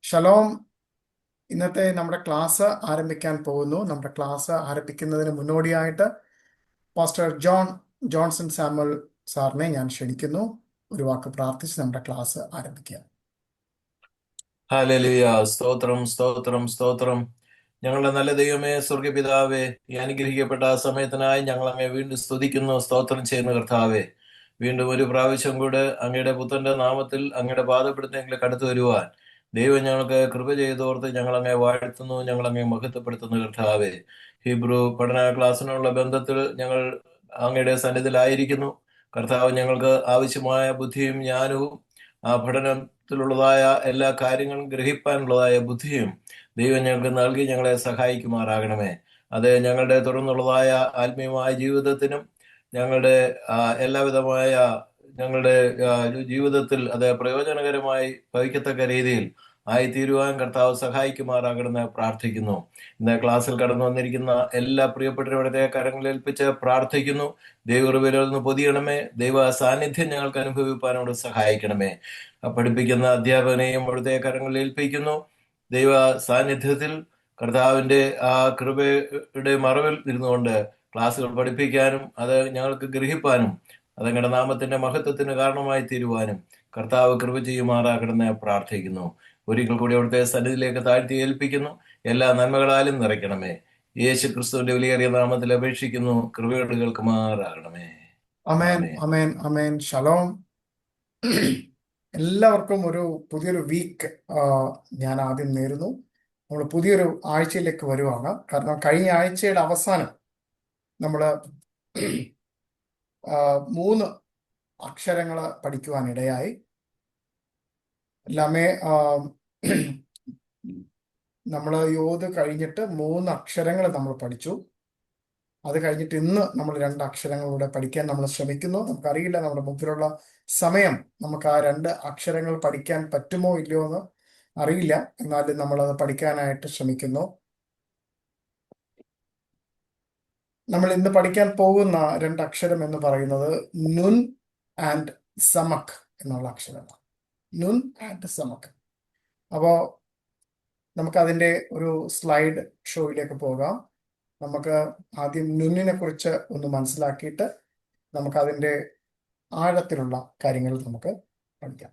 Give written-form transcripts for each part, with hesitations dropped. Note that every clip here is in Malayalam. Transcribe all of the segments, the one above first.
ഷലോം. ഇന്നത്തെ നമ്മുടെ ക്ലാസ് ആരംഭിക്കാൻ പോകുന്നു. നമ്മുടെ ക്ലാസ് ആരംഭിക്കുന്നതിന് മുന്നോടിയായിട്ട് പാസ്റ്റർ ജോൺസൺ സാമുവൽ സാറിനെ ഞാൻ ക്ഷണിക്കുന്നു. ഒരു വാക്ക് പ്രാർത്ഥിച്ച് നമ്മുടെ ക്ലാസ് ആരംഭിക്കുക. ഹല്ലേലൂയ. സ്തോത്രം സ്തോത്രം സ്തോത്രം. ഞങ്ങളുടെ നല്ല ദൈവമേ, സ്വർഗപിതാവേ, ഈ അനുഗ്രഹിക്കപ്പെട്ട ആ സമയത്തിനായി ഞങ്ങൾ അങ്ങേ വീണ്ടും സ്തുതിക്കുന്നു, സ്തോത്രം ചെയ്യുന്ന കർത്താവേ. വീണ്ടും ഒരു പ്രാവശ്യം കൂടെ അങ്ങയുടെ പുത്രന്റെ നാമത്തിൽ അങ്ങയുടെ പാദപ്പെടുത്തെങ്കിലും കടന്നു വരുവാൻ ദൈവം ഞങ്ങൾക്ക് കൃപ ചെയ്തോർത്ത് ഞങ്ങൾ അങ്ങേ വാഴ്ത്തുന്നു, ഞങ്ങൾ അങ്ങേ മഹത്വപ്പെടുത്തുന്നു കർത്താവേ. ഹീബ്രു പഠന ക്ലാസ്സിനുള്ള ബന്ധത്തിൽ ഞങ്ങൾ അങ്ങയുടെ സന്നിധിയിലായിരിക്കുന്നു കർത്താവ്. ഞങ്ങൾക്ക് ആവശ്യമായ ബുദ്ധിയും ജ്ഞാനവും ആ പഠനത്തിലുള്ളതായ എല്ലാ കാര്യങ്ങളും ഗ്രഹിപ്പാനുള്ളതായ ബുദ്ധിയും ദൈവം ഞങ്ങൾക്ക് നൽകി ഞങ്ങളെ സഹായിക്കുമാറാകണമേ. അത് ഞങ്ങളുടെ തുടർന്നുള്ളതായ ആത്മീയമായ ജീവിതത്തിനും ഞങ്ങളുടെ എല്ലാവിധമായ ഞങ്ങളുടെ ജീവിതത്തിൽ അത് പ്രയോജനകരമായി ഭവിക്കത്തക്ക രീതിയിൽ ആയിത്തീരുവാൻ കർത്താവ് സഹായിക്കുമാറാകണമെന്ന് പ്രാർത്ഥിക്കുന്നു. ഇന്ന് ക്ലാസ്സിൽ കടന്നു വന്നിരിക്കുന്ന എല്ലാ പ്രിയപ്പെട്ടവരുടെ കരങ്ങളിൽ ഏൽപ്പിച്ച് പ്രാർത്ഥിക്കുന്നു. ദൈവകൃപയിൽ നിന്ന് പൊതിയണമേ. ദൈവ സാന്നിധ്യം ഞങ്ങൾക്ക് അനുഭവിപ്പാനോട് സഹായിക്കണമേ. പഠിപ്പിക്കുന്ന അധ്യാപകനെയും അവിടുത്തെ കരങ്ങളിൽ ഏൽപ്പിക്കുന്നു. ദൈവ സാന്നിധ്യത്തിൽ കർത്താവിന്റെ ആ കൃപയുടെ മറവിൽ ഇരുന്നുകൊണ്ട് ക്ലാസ്സുകൾ പഠിപ്പിക്കാനും അത് ഞങ്ങൾക്ക് ഗ്രഹിപ്പാനും അതങ്ങളുടെ നാമത്തിന്റെ മഹത്വത്തിന് കാരണമായി തീരുവാനും കർത്താവ് കൃപ ചെയ്യുമാറാകണമെന്ന് പ്രാർത്ഥിക്കുന്നു. ഒരിക്കൽ കൂടി അവിടുത്തെ സന്നിധിയിലേക്ക് താഴ്ത്തി ഏൽപ്പിക്കുന്നു. എല്ലാ നന്മകളാലും നിറയ്ക്കണമേ. യേശു ക്രിസ്തുവിന്റെ വിലയേറിയ നാമത്തിൽ അപേക്ഷിക്കുന്നു. കൃപയോട് കേൾക്കുമാറാകണമേ. അമേൻ, ആമേൻ. അമേൻ, അമേൻ. ഷലോം. എല്ലാവർക്കും ഒരു പുതിയൊരു വീക്ക് ഞാൻ ആദ്യം നേരുന്നു. നമ്മൾ പുതിയൊരു ആഴ്ചയിലേക്ക് വരുവാണ്. കാരണം കഴിഞ്ഞ ആഴ്ചയുടെ അവസാനം നമ്മൾ 3 അക്ഷരങ്ങൾ പഠിക്കുവാനിടയായി. ലമേ നമ്മൾ യോത് കഴിഞ്ഞിട്ട് 3 അക്ഷരങ്ങൾ നമ്മൾ പഠിച്ചു. അത് കഴിഞ്ഞിട്ട് ഇന്ന് നമ്മൾ 2 അക്ഷരങ്ങളിലൂടെ പഠിക്കാൻ നമ്മൾ ശ്രമിക്കുന്നു. നമുക്കറിയില്ല നമ്മുടെ മുമ്പിലുള്ള സമയം നമുക്ക് ആ 2 അക്ഷരങ്ങൾ പഠിക്കാൻ പറ്റുമോ ഇല്ലയോ എന്ന് അറിയില്ല. എന്നാലും നമ്മളത് പഠിക്കാനായിട്ട് ശ്രമിക്കുന്നു. നമ്മൾ ഇന്ന് പഠിക്കാൻ പോകുന്ന 2 അക്ഷരം എന്ന് പറയുന്നത് നുൻ ആൻഡ് സമക് എന്നുള്ള അക്ഷരമാണ്. നുൻ ആൻഡ് സമക്. അപ്പോൾ നമുക്കതിൻ്റെ ഒരു സ്ലൈഡ് ഷോയിലേക്ക് പോകാം. നമുക്ക് ആദ്യം നുന്നിനെ കുറിച്ച് ഒന്ന് മനസ്സിലാക്കിയിട്ട് നമുക്കതിൻ്റെ ആഴത്തിലുള്ള കാര്യങ്ങൾ നമുക്ക് പഠിക്കാം.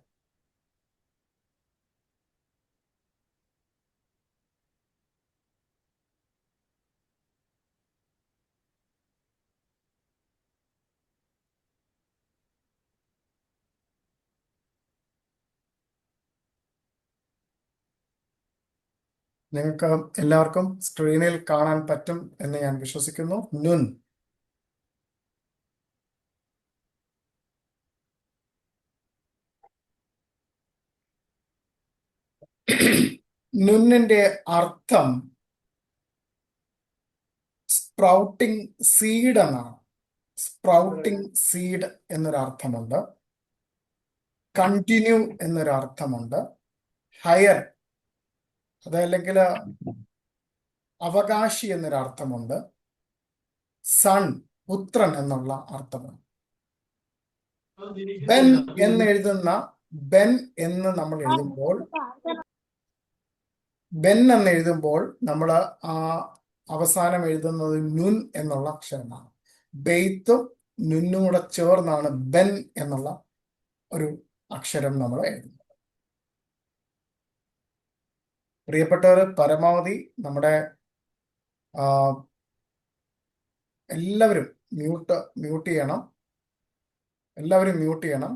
നിങ്ങൾക്ക് എല്ലാവർക്കും സ്ക്രീനിൽ കാണാൻ പറ്റും എന്ന് ഞാൻ വിശ്വസിക്കുന്നു. നുൻ. നുന്നിന്റെ അർത്ഥം സ്പ്രൗട്ടിംഗ് സീഡ് എന്നാണ്. സ്പ്രൗട്ടിംഗ് സീഡ് എന്നൊരർത്ഥമുണ്ട്. കണ്ടിന്യൂ എന്നൊരർത്ഥമുണ്ട്. ഹയർ, അതല്ലെങ്കിൽ അവകാശി എന്നൊരർത്ഥമുണ്ട്. സൺ, പുത്രൻ എന്നുള്ള അർത്ഥമുണ്ട്. ബെൻ എന്ന് എഴുതുന്ന ബെൻ എന്ന് നമ്മൾ എഴുതുമ്പോൾ ബെൻ എന്ന് എഴുതുമ്പോൾ നമ്മൾ ആ അവസാനം എഴുതുന്നത് നുൻ എന്നുള്ള അക്ഷരമാണ്. ബെയ്ത്തും നുന്നും കൂടെ ചേർന്നാണ് ബെൻ എന്നുള്ള ഒരു അക്ഷരം നമ്മൾ എഴുതുന്നത്. പ്രിയപ്പെട്ടവർ, പരമാവധി നമ്മുടെ എല്ലാവരും മ്യൂട്ട് ചെയ്യണം. എല്ലാവരും മ്യൂട്ട് ചെയ്യണം.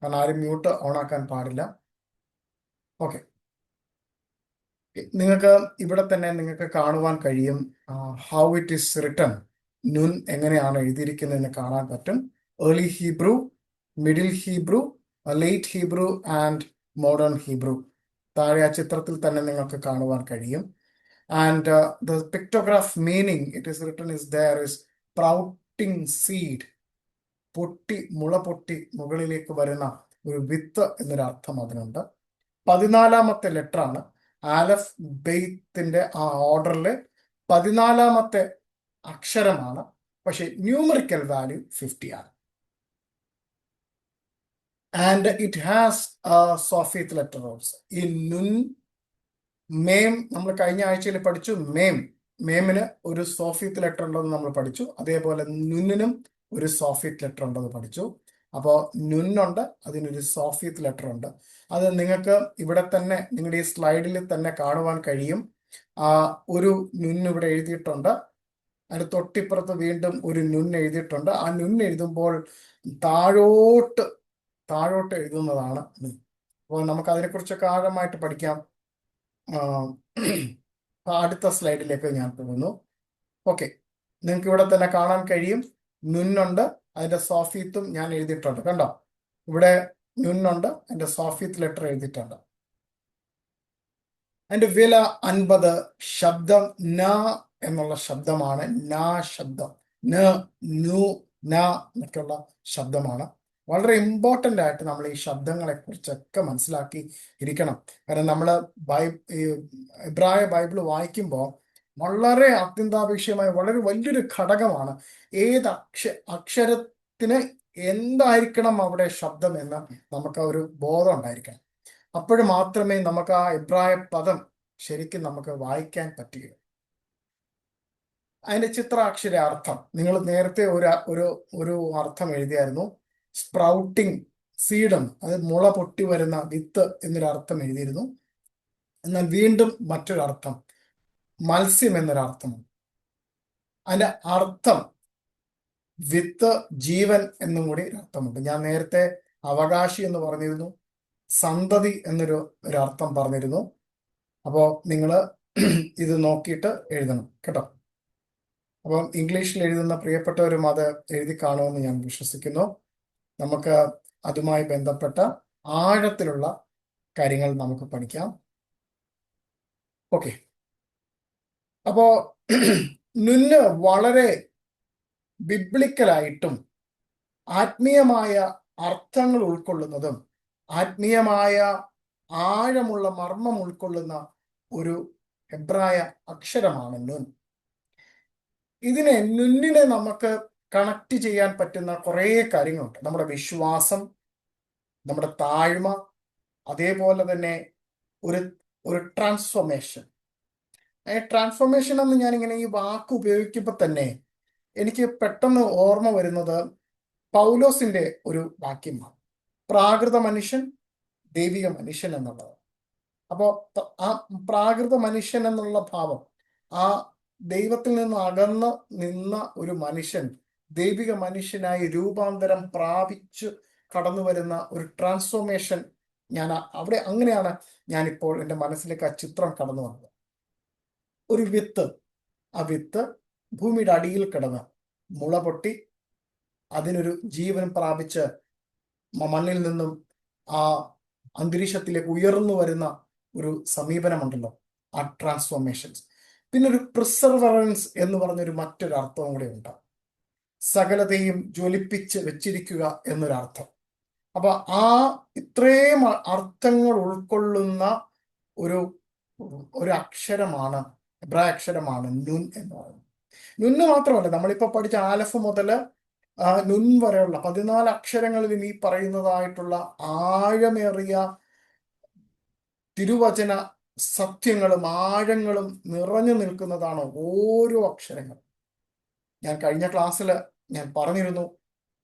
കാരണം ആരും മ്യൂട്ട് ഓണാക്കാൻ പാടില്ല. ഓക്കെ. നിങ്ങൾക്ക് ഇവിടെ തന്നെ നിങ്ങൾക്ക് കാണുവാൻ കഴിയും how it is written. Nun എങ്ങനെയാണ് എഴുതിയിരിക്കുന്നതെന്ന് കാണാൻ പറ്റും. Early Hebrew, middle Hebrew, late Hebrew and modern Hebrew. താഴെ ആ ചിത്രത്തിൽ തന്നെ നിങ്ങൾക്ക് കാണുവാൻ കഴിയും. And the pictograph meaning it is written is there is sprouting seed. മുള പൊട്ടി മുകളിലേക്ക് വരുന്ന ഒരു വിത്ത് എന്നൊരർത്ഥം അതിനുണ്ട്. 14ാമത്തെ ലെറ്ററാണ്. ആലഫ് ബെയ്ത്തിന്റെ ആ ഓർഡറിലെ 14ാമത്തെ അക്ഷരമാണ്. പക്ഷെ ന്യൂമറിക്കൽ വാല്യൂ 50 ആണ്. and it has a Sophic letter also. ഈ നുൻ, മേം നമ്മൾ കഴിഞ്ഞ ആഴ്ചയിൽ പഠിച്ചു. മേമിന് ഒരു സോഫിക് ലെറ്റർ ഉണ്ടെന്ന് നമ്മൾ പഠിച്ചു. അതേപോലെ നുന്നിനും ഒരു സോഫിക് ലെറ്റർ ഉണ്ടെന്ന് പഠിച്ചു. അപ്പോൾ നുന്നുണ്ട്, അതിനൊരു സോഫിക് ലെറ്റർ ഉണ്ട്. അത് നിങ്ങൾക്ക് ഇവിടെ തന്നെ നിങ്ങളുടെ ഈ സ്ലൈഡിൽ തന്നെ കാണുവാൻ കഴിയും. ഒരു നുന്ന് ഇവിടെ എഴുതിയിട്ടുണ്ട്. അതിന് തൊട്ടിപ്പുറത്ത് വീണ്ടും ഒരു നുന്ന് എഴുതിയിട്ടുണ്ട്. ആ നുന്ന് എഴുതുമ്പോൾ താഴോട്ട് എഴുതുന്നതാണ് നുൻ. അപ്പോൾ നമുക്ക് അതിനെക്കുറിച്ചൊക്കെ ആഴമായിട്ട് പഠിക്കാം. അടുത്ത സ്ലൈഡിലേക്ക് ഞാൻ പോകുന്നു. ഓക്കെ, നിങ്ങൾക്ക് ഇവിടെ തന്നെ കാണാൻ കഴിയും. നുന്നുണ്ട്, അതിന്റെ സോഫീത്തും ഞാൻ എഴുതിയിട്ടുണ്ട്. കണ്ടോ, ഇവിടെ നുന്നുണ്ട്, അതിന്റെ സോഫീത്ത് ലെറ്റർ എഴുതിയിട്ടുണ്ട്. അതിന്റെ വില 50. ശബ്ദം ന എന്നുള്ള ശബ്ദമാണ്. നാ ശബ്ദം, ന, നു, ന എന്നൊക്കെയുള്ള ശബ്ദമാണ്. വളരെ ഇമ്പോർട്ടൻ്റ് ആയിട്ട് നമ്മൾ ഈ ശബ്ദങ്ങളെ കുറിച്ചൊക്കെ മനസ്സിലാക്കി ഇരിക്കണം. കാരണം നമ്മൾ എബ്രായ ബൈബിൾ വായിക്കുമ്പോൾ വളരെ അത്യന്താപേക്ഷിതമായ വളരെ വലിയൊരു ഘടകമാണ് ഏത് അക്ഷരത്തിന് എന്തായിരിക്കണം അവിടെ ശബ്ദം എന്ന് നമുക്ക് ഒരു ബോധം ഉണ്ടായിരിക്കണം. അപ്പോൾ മാത്രമേ നമുക്ക് ആ എബ്രായ പദം ശരിക്കും നമുക്ക് വായിക്കാൻ പറ്റുകയുള്ളൂ. അതിന്റെ ചിത്രാക്ഷര അർത്ഥം നിങ്ങൾ നേരത്തെ ഒരു അർത്ഥം എഴുതിയായിരുന്നു. സ്പ്രൗട്ടിങ് സീഡം, അത് മുള പൊട്ടി വരുന്ന വിത്ത് എന്നൊരു അർത്ഥം എഴുതിയിരുന്നു. എന്നാൽ വീണ്ടും മറ്റൊരർത്ഥം മത്സ്യം എന്നൊരർത്ഥമുണ്ട്. അതിന്റെ അർത്ഥം വിത്ത്, ജീവൻ എന്നും കൂടി അർത്ഥമുണ്ട്. ഞാൻ നേരത്തെ അവകാശി എന്ന് പറഞ്ഞിരുന്നു, സന്തതി എന്നൊരു അർത്ഥം പറഞ്ഞിരുന്നു. അപ്പോൾ നിങ്ങൾ ഇത് നോക്കിയിട്ട് എഴുതണം കേട്ടോ. അപ്പം ഇംഗ്ലീഷിൽ എഴുതുന്ന പ്രിയപ്പെട്ടവരും അത് എഴുതി കാണുമെന്ന് ഞാൻ വിശ്വസിക്കുന്നു. നമുക്ക് അതുമായി ബന്ധപ്പെട്ട ആഴത്തിലുള്ള കാര്യങ്ങൾ നമുക്ക് പഠിക്കാം. ഓക്കെ, അപ്പോ നുന്ന് വളരെ ബിബ്ലിക്കലായിട്ടും ആത്മീയമായ അർത്ഥങ്ങൾ ഉൾക്കൊള്ളുന്നതും ആത്മീയമായ ആഴമുള്ള മർമ്മം ഉൾക്കൊള്ളുന്ന ഒരു ഹെബ്രായ അക്ഷരമാണ് നുൻ. നുന്നിനെ നമുക്ക് കണക്ട് ചെയ്യാൻ പറ്റുന്ന കുറേ കാര്യങ്ങളുണ്ട്. നമ്മുടെ വിശ്വാസം, നമ്മുടെ താഴ്മ, അതേപോലെ തന്നെ ഒരു ട്രാൻസ്ഫോർമേഷൻ. ട്രാൻസ്ഫോർമേഷൻ എന്ന് ഞാനിങ്ങനെ ഈ വാക്ക് ഉപയോഗിക്കുമ്പോൾ തന്നെ എനിക്ക് പെട്ടെന്ന് ഓർമ്മ വരുന്നത് പൗലോസിന്റെ ഒരു വാക്യമാണ്, പ്രാകൃത മനുഷ്യൻ ദൈവിക മനുഷ്യൻ എന്നുള്ളത്. അപ്പോൾ ആ പ്രാകൃത മനുഷ്യൻ എന്നുള്ള ഭാവം, ആ ദൈവത്തിൽ നിന്ന് അകന്ന് നിന്ന ഒരു മനുഷ്യൻ ദൈവിക മനുഷ്യനായി രൂപാന്തരം പ്രാപിച്ചു കടന്നു വരുന്ന ഒരു ട്രാൻസ്ഫോർമേഷൻ, അങ്ങനെയാണ് ഞാനിപ്പോൾ എൻ്റെ മനസ്സിലേക്ക് ആ ചിത്രം കടന്നു വന്നത്. ഒരു വിത്ത്, ആ വിത്ത് ഭൂമിയുടെ അടിയിൽ കിടന്ന് മുള പൊട്ടി അതിനൊരു ജീവൻ പ്രാപിച്ച് മണ്ണിൽ നിന്നും ആ അന്തരീക്ഷത്തിലേക്ക് ഉയർന്നു വരുന്ന ഒരു സമീപനമുണ്ടല്ലോ, ആ ട്രാൻസ്ഫോർമേഷൻസ്. പിന്നെ ഒരു പ്രിസർവറൻസ് എന്ന് പറഞ്ഞൊരു മറ്റൊരു അർത്ഥവും കൂടെ ഉണ്ട്. സകലതയും ജ്വലിപ്പിച്ച് വെച്ചിരിക്കുക എന്നൊരർത്ഥം. അപ്പൊ ഇത്രയും അർത്ഥങ്ങൾ ഉൾക്കൊള്ളുന്ന ഒരു അക്ഷരമാണ്, എബ്രായ അക്ഷരമാണ് നുൻ എന്ന് പറയുന്നത്. നുന്ന് മാത്രമല്ല, നമ്മളിപ്പോ പഠിച്ച ആലഫ് മുതൽ നുൻ വരെയുള്ള 14 അക്ഷരങ്ങളിലും ഈ പറയുന്നതായിട്ടുള്ള ആഴമേറിയ തിരുവചന സത്യങ്ങളും ആഴങ്ങളും നിറഞ്ഞു നിൽക്കുന്നതാണ് ഓരോ അക്ഷരങ്ങളും. ഞാൻ കഴിഞ്ഞ ക്ലാസ്സിൽ ഞാൻ പറഞ്ഞിരുന്നു,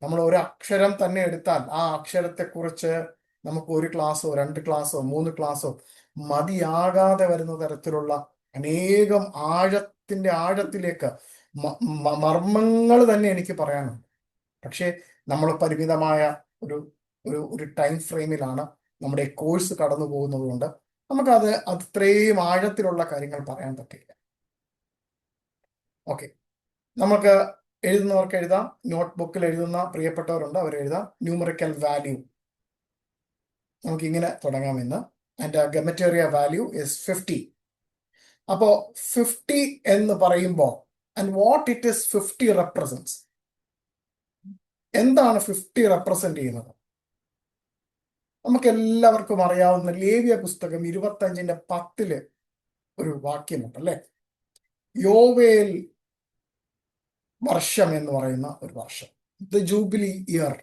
നമ്മൾ ഒരു അക്ഷരം തന്നെ എടുത്താൽ ആ അക്ഷരത്തെക്കുറിച്ച് നമുക്ക് 1 ക്ലാസ്സോ 2 ക്ലാസ്സോ 3 ക്ലാസ്സോ മതിയാകാതെ വരുന്ന തരത്തിലുള്ള അനേകം ആഴത്തിലേക്ക് മർമ്മങ്ങൾ തന്നെ എനിക്ക് പറയാനുണ്ട്. പക്ഷേ നമ്മൾ പരിമിതമായ ഒരു ടൈം ഫ്രെയിമിലാണ് നമ്മുടെ കോഴ്സ് കടന്നു പോകുന്നത് കൊണ്ട് നമുക്കത് അത്രയും ആഴത്തിലുള്ള കാര്യങ്ങൾ പറയാൻ പറ്റില്ല. ഓക്കെ, നമുക്ക് എഴുതുന്നവർക്ക് എഴുതാം. നോട്ട് ബുക്കിൽ എഴുതുന്ന പ്രിയപ്പെട്ടവരുണ്ട്, അവർ എഴുതാം. ന്യൂമറിക്കൽ വാല്യൂ നമുക്കിങ്ങനെ തുടങ്ങാമെന്ന്. And gematria value is 50. അപ്പോ 50 എന്ന് പറയുമ്പോൾ and what it is 50 represents, എന്താണ് 50 റെപ്രസെന്റ് ചെയ്യുന്നത്? നമുക്ക് എല്ലാവർക്കും അറിയാവുന്ന ലേവ്യ പുസ്തകം 25:10 ഒരു വാക്യമുണ്ട് അല്ലെ, യോവേൽ വർഷം എന്ന് പറയുന്ന ഒരു വർഷം, the jubilee year.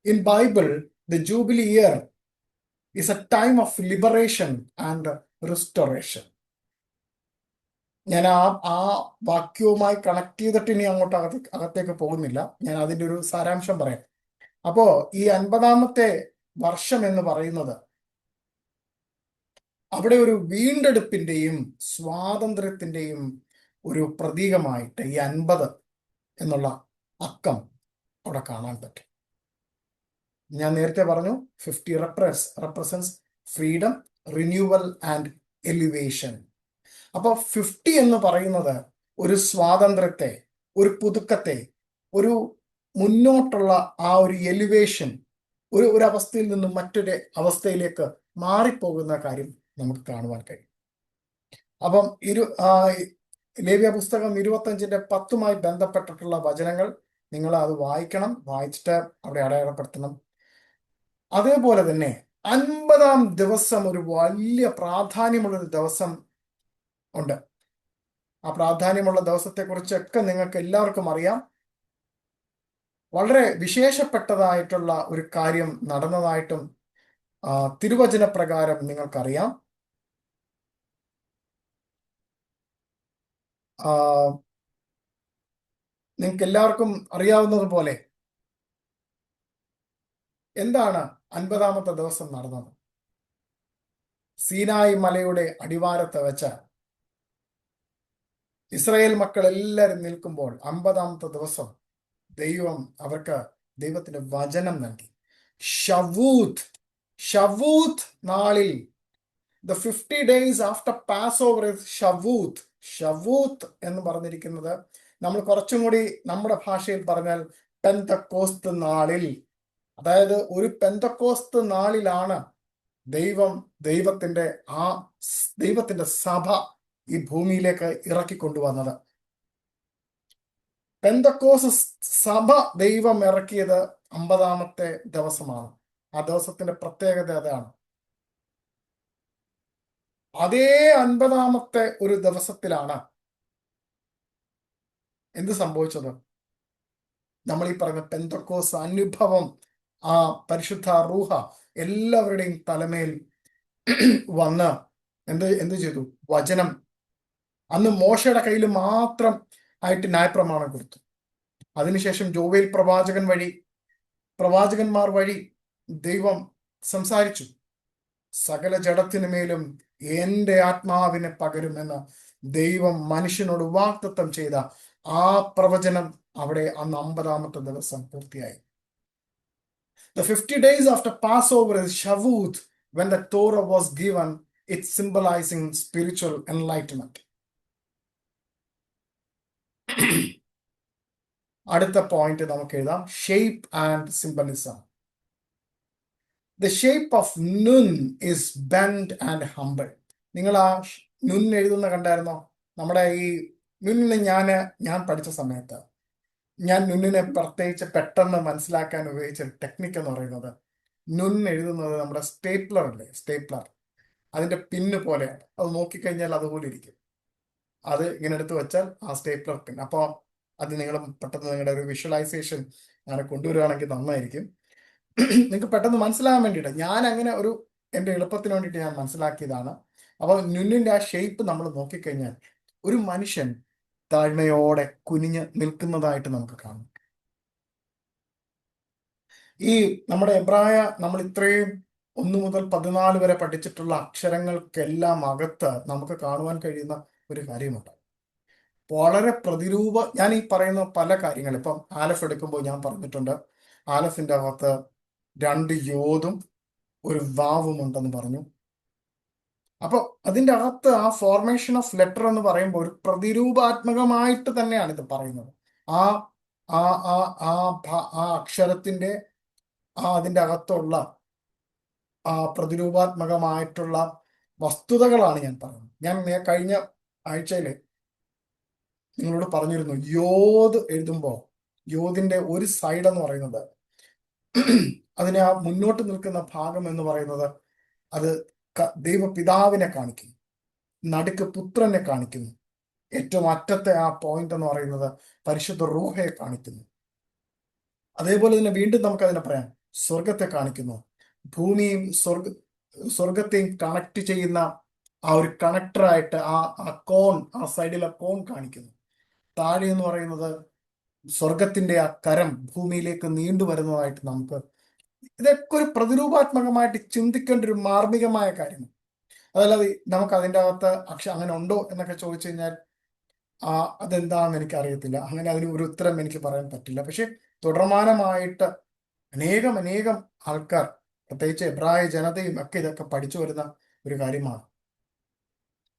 In Bible The Jubilee year is a time of liberation and restoration. ഞാൻ ആ വാക്യവുമായി കണക്ട് ചെയ്തിട്ട് ഇനി അങ്ങോട്ട് അകത്തേക്ക് പോകുന്നില്ല. ഞാൻ അതിൻ്റെ ഒരു സാരാംശം പറയാം. അപ്പോ ഈ 50-ാമത്തെ വർഷം എന്ന് പറയുന്നത് അവിടെ ഒരു വീണ്ടെടുപ്പിന്റെയും സ്വാതന്ത്ര്യത്തിന്റെയും ഒരു പ്രതീകമായിട്ട് ഈ 50 എന്നുള്ള അക്കം അവിടെ കാണാൻ പറ്റും. ഞാൻ നേരത്തെ പറഞ്ഞു 50 represents freedom, renewal and elevation. അപ്പൊ 50 എന്ന് പറയുന്നത് ഒരു സ്വാതന്ത്ര്യത്തെ, ഒരു പുതുക്കത്തെ, ഒരു മുന്നോട്ടുള്ള ആ ഒരു എലിവേഷൻ, ഒരു അവസ്ഥയിൽ നിന്നും മറ്റൊരു അവസ്ഥയിലേക്ക് മാറിപ്പോകുന്ന കാര്യം നമുക്ക് കാണുവാൻ കഴിയും. അപ്പം ലേവ്യ പുസ്തകം 25:10 ബന്ധപ്പെട്ടിട്ടുള്ള വചനങ്ങൾ നിങ്ങൾ അത് വായിക്കണം, വായിച്ചിട്ട് അവിടെ അടയാളപ്പെടുത്തണം. അതേപോലെ തന്നെ 50-ാം ദിവസം ഒരു വലിയ പ്രാധാന്യമുള്ളൊരു ദിവസം ഉണ്ട്. ആ പ്രാധാന്യമുള്ള ദിവസത്തെക്കുറിച്ചൊക്കെ നിങ്ങൾക്ക് എല്ലാവർക്കും അറിയാം. വളരെ വിശേഷപ്പെട്ടതായിട്ടുള്ള ഒരു കാര്യം നടന്നതായിട്ടും തിരുവചന പ്രകാരം നിങ്ങൾക്കറിയാം. നിങ്ങൾക്ക് എല്ലാവർക്കും അറിയാവുന്നതുപോലെ എന്താണ് 50-ാമത്തെ ദിവസം നടന്നത്? സീനായി മലയുടെ അടിവാരത്ത് വെച്ച് ഇസ്രായേൽ മക്കൾ എല്ലാവരും നിൽക്കുമ്പോൾ 50-ാമത്തെ ദിവസം ദൈവം അവർക്ക് ദൈവത്തിന്റെ വചനം നൽകി. ഷവൂത്ത് നാളിൽ, the 50 days after Passover is ഷവൂത്ത് എന്ന് പറഞ്ഞിരിക്കുന്നത് നമ്മൾ കുറച്ചും കൂടി നമ്മുടെ ഭാഷയിൽ പറഞ്ഞാൽ പെന്തക്കോസ്ത് നാളിൽ, അതായത് ഒരു പെന്തക്കോസ്ത് നാളിലാണ് ദൈവത്തിന്റെ സഭ ഈ ഭൂമിയിലേക്ക് ഇറക്കിക്കൊണ്ടുവന്നത്. പെന്തക്കോസ് സഭ ദൈവം ഇറക്കിയത് 50-ാമത്തെ ദിവസമാണ്. ആ ദിവസത്തിന്റെ പ്രത്യേകത അതാണ്. അതേ 50-ാമത്തെ ഒരു ദിവസത്തിലാണ് എന്ത് സംഭവിച്ചത്? നമ്മൾ ഈ പറഞ്ഞ പെന്തക്കോസ് അനുഭവം, ആ പരിശുദ്ധ റൂഹ എല്ലാവരുടെയും തലമേൽ വന്ന് എന്ത് ചെയ്തു? വചനം. അന്ന് മോശയുടെ കയ്യിൽ മാത്രം ആയിട്ട് ന്യായപ്രമാണം കൊടുത്തു. അതിനുശേഷം ജോവേൽ പ്രവാചകന്മാർ വഴി ദൈവം സംസാരിച്ചു. സകല ജഡത്തിനുമേലും എന്റെ ആത്മാവിനെ പകരുമെന്ന് ദൈവം മനുഷ്യനോട് വാഗ്ദത്തം ചെയ്ത ആ പ്രവചനം അവിടെ അന്ന് 50-ാമത്തെ ദിവസം പൂർത്തിയായി. The 50 days after Passover is Shavuot, when the Torah was given. It's symbolizing spiritual enlightenment. അടുത്ത പോയിന്റ് നമുക്ക് എഴുതാം, shape and symbolism. The shape of Nun is bent and humble. നിങ്ങൾ ആ നുൻ എഴുതുന്ന കണ്ടായിരുന്നോ? നമ്മുടെ ഈ നുന്നിനെ ഞാൻ പഠിച്ച സമയത്ത് ഞാൻ നുന്നിനെ പ്രത്യേകിച്ച് പെട്ടെന്ന് മനസ്സിലാക്കാൻ ഉപയോഗിച്ച ടെക്നിക്ക് എന്ന് പറയുന്നത്, നുൻ എഴുതുന്നത് നമ്മുടെ സ്റ്റേപ്ലർ, അതിന്റെ പിന്ന് പോലെയാണ്. അത് നോക്കിക്കഴിഞ്ഞാൽ അതുപോലെ ഇരിക്കും. അത് ഇങ്ങനെ എടുത്ത് വെച്ചാൽ ആ സ്റ്റേപ്ലർ പിൻ. അപ്പോൾ അത് നിങ്ങൾ പെട്ടെന്ന് നിങ്ങളുടെ ഒരു വിഷ്വലൈസേഷൻ അങ്ങനെ കൊണ്ടുവരികയാണെങ്കിൽ നന്നായിരിക്കും. നിങ്ങൾക്ക് പെട്ടെന്ന് മനസ്സിലാകാൻ വേണ്ടിയിട്ട് ഞാൻ അങ്ങനെ എൻ്റെ എളുപ്പത്തിന് വേണ്ടിയിട്ട് ഞാൻ മനസ്സിലാക്കിയതാണ്. അപ്പോൾ നുന്നിന്റെ ആ ഷേപ്പ് നമ്മൾ നോക്കിക്കഴിഞ്ഞാൽ ഒരു മനുഷ്യൻ താഴ്മയോടെ കുനിഞ്ഞ് നിൽക്കുന്നതായിട്ട് നമുക്ക് കാണും. ഈ നമ്മുടെ നമ്മൾ ഇത്രയും 1 മുതൽ 14 വരെ പഠിച്ചിട്ടുള്ള അക്ഷരങ്ങൾക്കെല്ലാം അകത്ത് നമുക്ക് കാണുവാൻ കഴിയുന്ന ഒരു കാര്യമുണ്ട്. വളരെ ഞാൻ ഈ പറയുന്ന പല കാര്യങ്ങൾ, ഇപ്പം ആലഫ് എടുക്കുമ്പോൾ ഞാൻ പറഞ്ഞിട്ടുണ്ട്, ആലഫിന്റെ അകത്ത് 2 യോതും ഒരു വാവും ഉണ്ടെന്ന് പറഞ്ഞു. അപ്പൊ അതിൻ്റെ അകത്ത് ആ ഫോർമേഷൻ ഓഫ് ലെറ്റർ എന്ന് പറയുമ്പോൾ ഒരു പ്രതിരൂപാത്മകമായിട്ട് തന്നെയാണ് ഇത് പറയുന്നത്. ആ ആ ആ ആ ആ അക്ഷരത്തിന്റെ അതിൻ്റെ അകത്തുള്ള ആ പ്രതിരൂപാത്മകമായിട്ടുള്ള വസ്തുതകളാണ് ഞാൻ പറയുന്നത്. ഞാൻ കഴിഞ്ഞ ആഴ്ചയിൽ നിങ്ങളോട് പറഞ്ഞിരുന്നു, യോത് എഴുതുമ്പോൾ യോതിന്റെ ഒരു സൈഡ് എന്ന് പറയുന്നത്, അതിനെ ആ മുന്നോട്ട് നിൽക്കുന്ന ഭാഗം എന്ന് പറയുന്നത്, അത് ദൈവപിതാവിനെ കാണിക്കുന്നു, നടുക്ക് പുത്രനെ കാണിക്കുന്നു, ഏറ്റവും അറ്റത്തെ ആ പോയിന്റ് എന്ന് പറയുന്നത് പരിശുദ്ധ റൂഹയെ കാണിക്കുന്നു. അതേപോലെ തന്നെ വീണ്ടും നമുക്കതിനെ പറയാം, സ്വർഗത്തെ കാണിക്കുന്നു. ഭൂമിയും സ്വർഗത്തെയും കണക്ട് ചെയ്യുന്ന ആ ഒരു കണക്ടറായിട്ട് ആ കോൺ, ആ സൈഡിലെ കോൺ കാണിക്കുന്നു. താഴെ എന്ന് പറയുന്നത് സ്വർഗത്തിന്റെ ആ കരം ഭൂമിയിലേക്ക് നീണ്ടു വരുന്നതായിട്ട് നമുക്ക്, ഇതൊക്കെ ഒരു പ്രതിരൂപാത്മകമായിട്ട് ചിന്തിക്കേണ്ട ഒരു മാർമികമായ കാര്യമാണ്. അതല്ലാതെ നമുക്ക് അതിൻ്റെ അകത്ത് അങ്ങനെ ഉണ്ടോ എന്നൊക്കെ ചോദിച്ചു കഴിഞ്ഞാൽ അതെന്താണെന്ന് എനിക്ക് അറിയത്തില്ല. അങ്ങനെ അതിന് ഒരു ഉത്തരം എനിക്ക് പറയാൻ പറ്റില്ല. പക്ഷെ തുടർമാനമായിട്ട് അനേകം ആൾക്കാർ, പ്രത്യേകിച്ച് എബ്രായ ജനതയും ഒക്കെ ഇതൊക്കെ പഠിച്ചു വരുന്ന ഒരു കാര്യമാണ്.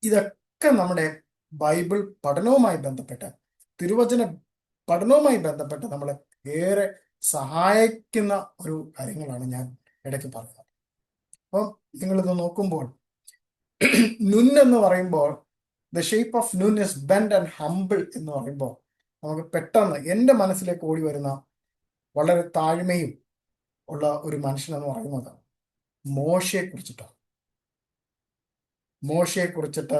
ഇതൊക്കെ നമ്മുടെ ബൈബിൾ പഠനവുമായി ബന്ധപ്പെട്ട്, തിരുവചന പഠനവുമായി ബന്ധപ്പെട്ട് നമ്മളെ ഏറെ സഹായിക്കുന്ന ഒരു കാര്യങ്ങളാണ് ഞാൻ ഇടയ്ക്ക് പറയുന്നത്. അപ്പം നിങ്ങളിത് നോക്കുമ്പോൾ നുൻ എന്ന് പറയുമ്പോൾ, the shape of Nun is bend and humble എന്ന് പറയുമ്പോൾ നമുക്ക് പെട്ടെന്ന് എൻ്റെ മനസ്സിലേക്ക് ഓടി വരുന്ന വളരെ താഴ്മയും ഉള്ള ഒരു മനുഷ്യൻ എന്ന് പറയുന്നത് മോശയെക്കുറിച്ചിട്ടാണ്. മോശയെക്കുറിച്ചിട്ട്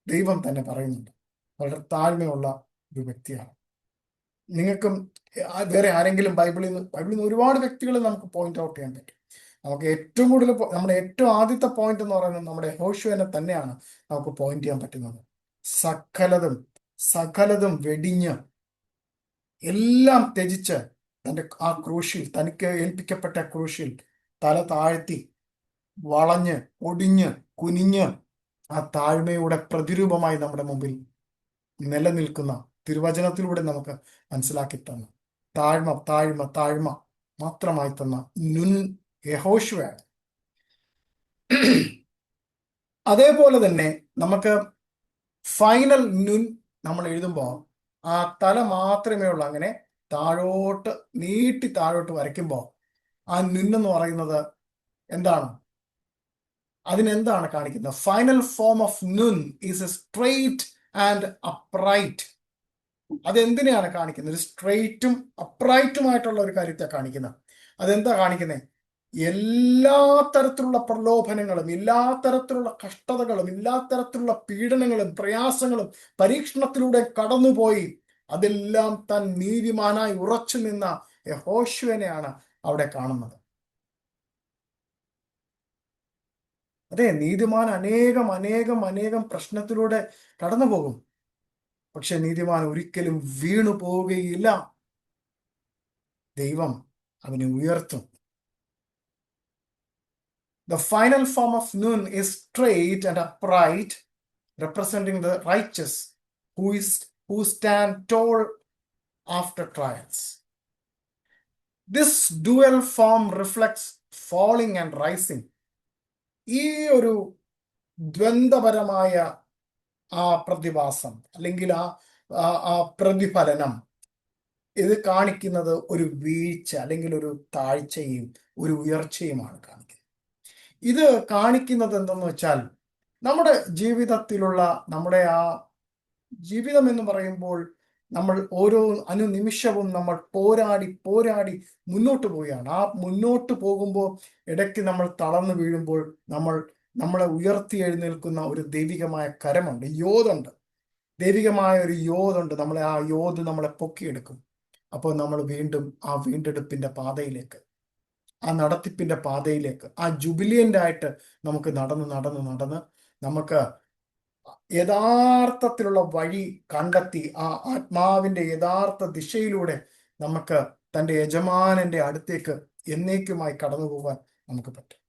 ദൈവം തന്നെ പറയുന്നുണ്ട്, വളരെ താഴ്മയുള്ള ഒരു വ്യക്തിയാണ്. നിങ്ങൾക്കും വേറെ ആരെങ്കിലും ബൈബിളിൽ നിന്ന് ഒരുപാട് വ്യക്തികൾ നമുക്ക് പോയിന്റ് ഔട്ട് ചെയ്യാൻ പറ്റും. നമുക്ക് ഏറ്റവും കൂടുതൽ നമ്മുടെ ഏറ്റവും ആദ്യത്തെ പോയിന്റ് എന്ന് പറയുന്നത് നമ്മുടെ യഹോശുവനെ തന്നെയാണ് നമുക്ക് പോയിന്റ് ചെയ്യാൻ പറ്റുന്നത്. സകലതും വെടിഞ്ഞ് എല്ലാം ത്യജിച്ച് തൻ്റെ ആ ക്രൂശിൽ, തനിക്ക് ഏൽപ്പിക്കപ്പെട്ട ക്രൂശിൽ തല താഴ്ത്തി വളഞ്ഞ് ഒടിഞ്ഞ് കുനിഞ്ഞ് ആ താഴ്മയുടെ പ്രതിരൂപമായി നമ്മുടെ മുമ്പിൽ നിലനിൽക്കുന്ന തിരുവചനത്തിലൂടെ നമുക്ക് മനസ്സിലാക്കി തന്നു. താഴ്മ മാത്രമായി തന്ന നുൻ യഹോശുവയാണ്. അതേപോലെ തന്നെ നമുക്ക് ഫൈനൽ നുൻ നമ്മൾ എഴുതുമ്പോൾ ആ തല മാത്രമേ ഉള്ളൂ, അങ്ങനെ നീട്ടി താഴോട്ട് വരയ്ക്കുമ്പോൾ ആ നുൻ എന്ന് പറയുന്നത് എന്താണ്? അതിനെന്താണ് കാണിക്കുന്നത്? Final form of Nun is a straight and upright. അതെന്തിനെയാണ് കാണിക്കുന്നത്? ഒരു സ്ട്രെയിറ്റും അപ്രൈറ്റുമായിട്ടുള്ള ഒരു കാര്യത്തെ കാണിക്കുന്നത്. അതെന്താ കാണിക്കുന്നത്? എല്ലാ തരത്തിലുള്ള പ്രലോഭനങ്ങളും, എല്ലാ തരത്തിലുള്ള കഷ്ടതകളും, എല്ലാ തരത്തിലുള്ള പീഡനങ്ങളും പ്രയാസങ്ങളും പരീക്ഷണത്തിലൂടെ കടന്നുപോയി അതെല്ലാം താൻ നീതിമാനായി ഉറച്ചു നിന്ന യഹോശുവനെയാണ് അവിടെ കാണുന്നത്. അതെ, നീതിമാൻ അനേകം പ്രശ്നത്തിലൂടെ കടന്നു പോകും. പക്ഷെ നീതിമാൻ ഒരിക്കലും വീണു പോവുകയില്ല. ദൈവം അവനെ ഉയർത്തും. The final form of Nun is straight and upright, representing the righteous who stand tall after trials. This dual form reflects falling and rising. ഈ ഒരു ദ്വന്ദ്വപരമായ ആ പ്രതിഭാസം അല്ലെങ്കിൽ ആ പ്രതിഫലനം ഇത് കാണിക്കുന്നത് ഒരു വീഴ്ച അല്ലെങ്കിൽ ഒരു താഴ്ചയും ഒരു ഉയർച്ചയുമാണ് കാണിക്കുന്നത്. ഇത് കാണിക്കുന്നത് എന്തെന്ന് വെച്ചാൽ, നമ്മുടെ ജീവിതത്തിലുള്ള നമ്മുടെ ആ ജീവിതം എന്ന് പറയുമ്പോൾ നമ്മൾ ഓരോ അനുനിമിഷവും നമ്മൾ പോരാടി മുന്നോട്ട് പോവുകയാണ്. ആ മുന്നോട്ട് പോകുമ്പോൾ ഇടയ്ക്ക് നമ്മൾ തളർന്നു വീഴുമ്പോൾ നമ്മളെ ഉയർത്തി എഴുന്നേൽക്കുന്ന ഒരു ദൈവികമായ കരമുണ്ട്, യോധുണ്ട്, ദൈവികമായ ഒരു യോധുണ്ട്. ആ യോധ് നമ്മളെ പൊക്കിയെടുക്കും. അപ്പോൾ നമ്മൾ വീണ്ടും ആ വീണ്ടെടുപ്പിന്റെ പാതയിലേക്ക്, ആ നടത്തിപ്പിന്റെ പാതയിലേക്ക്, ആ ജുബിലിയന്റ് ആയിട്ട് നമുക്ക് നടന്ന് നമുക്ക് യഥാർത്ഥത്തിലുള്ള വഴി കണ്ടെത്തി ആ ആത്മാവിന്റെ യഥാർത്ഥ ദിശയിലൂടെ നമുക്ക് തൻ്റെ യജമാനന്റെ അടുത്തേക്ക് എന്നേക്കുമായി കടന്നു പോകാൻ നമുക്ക് പറ്റും.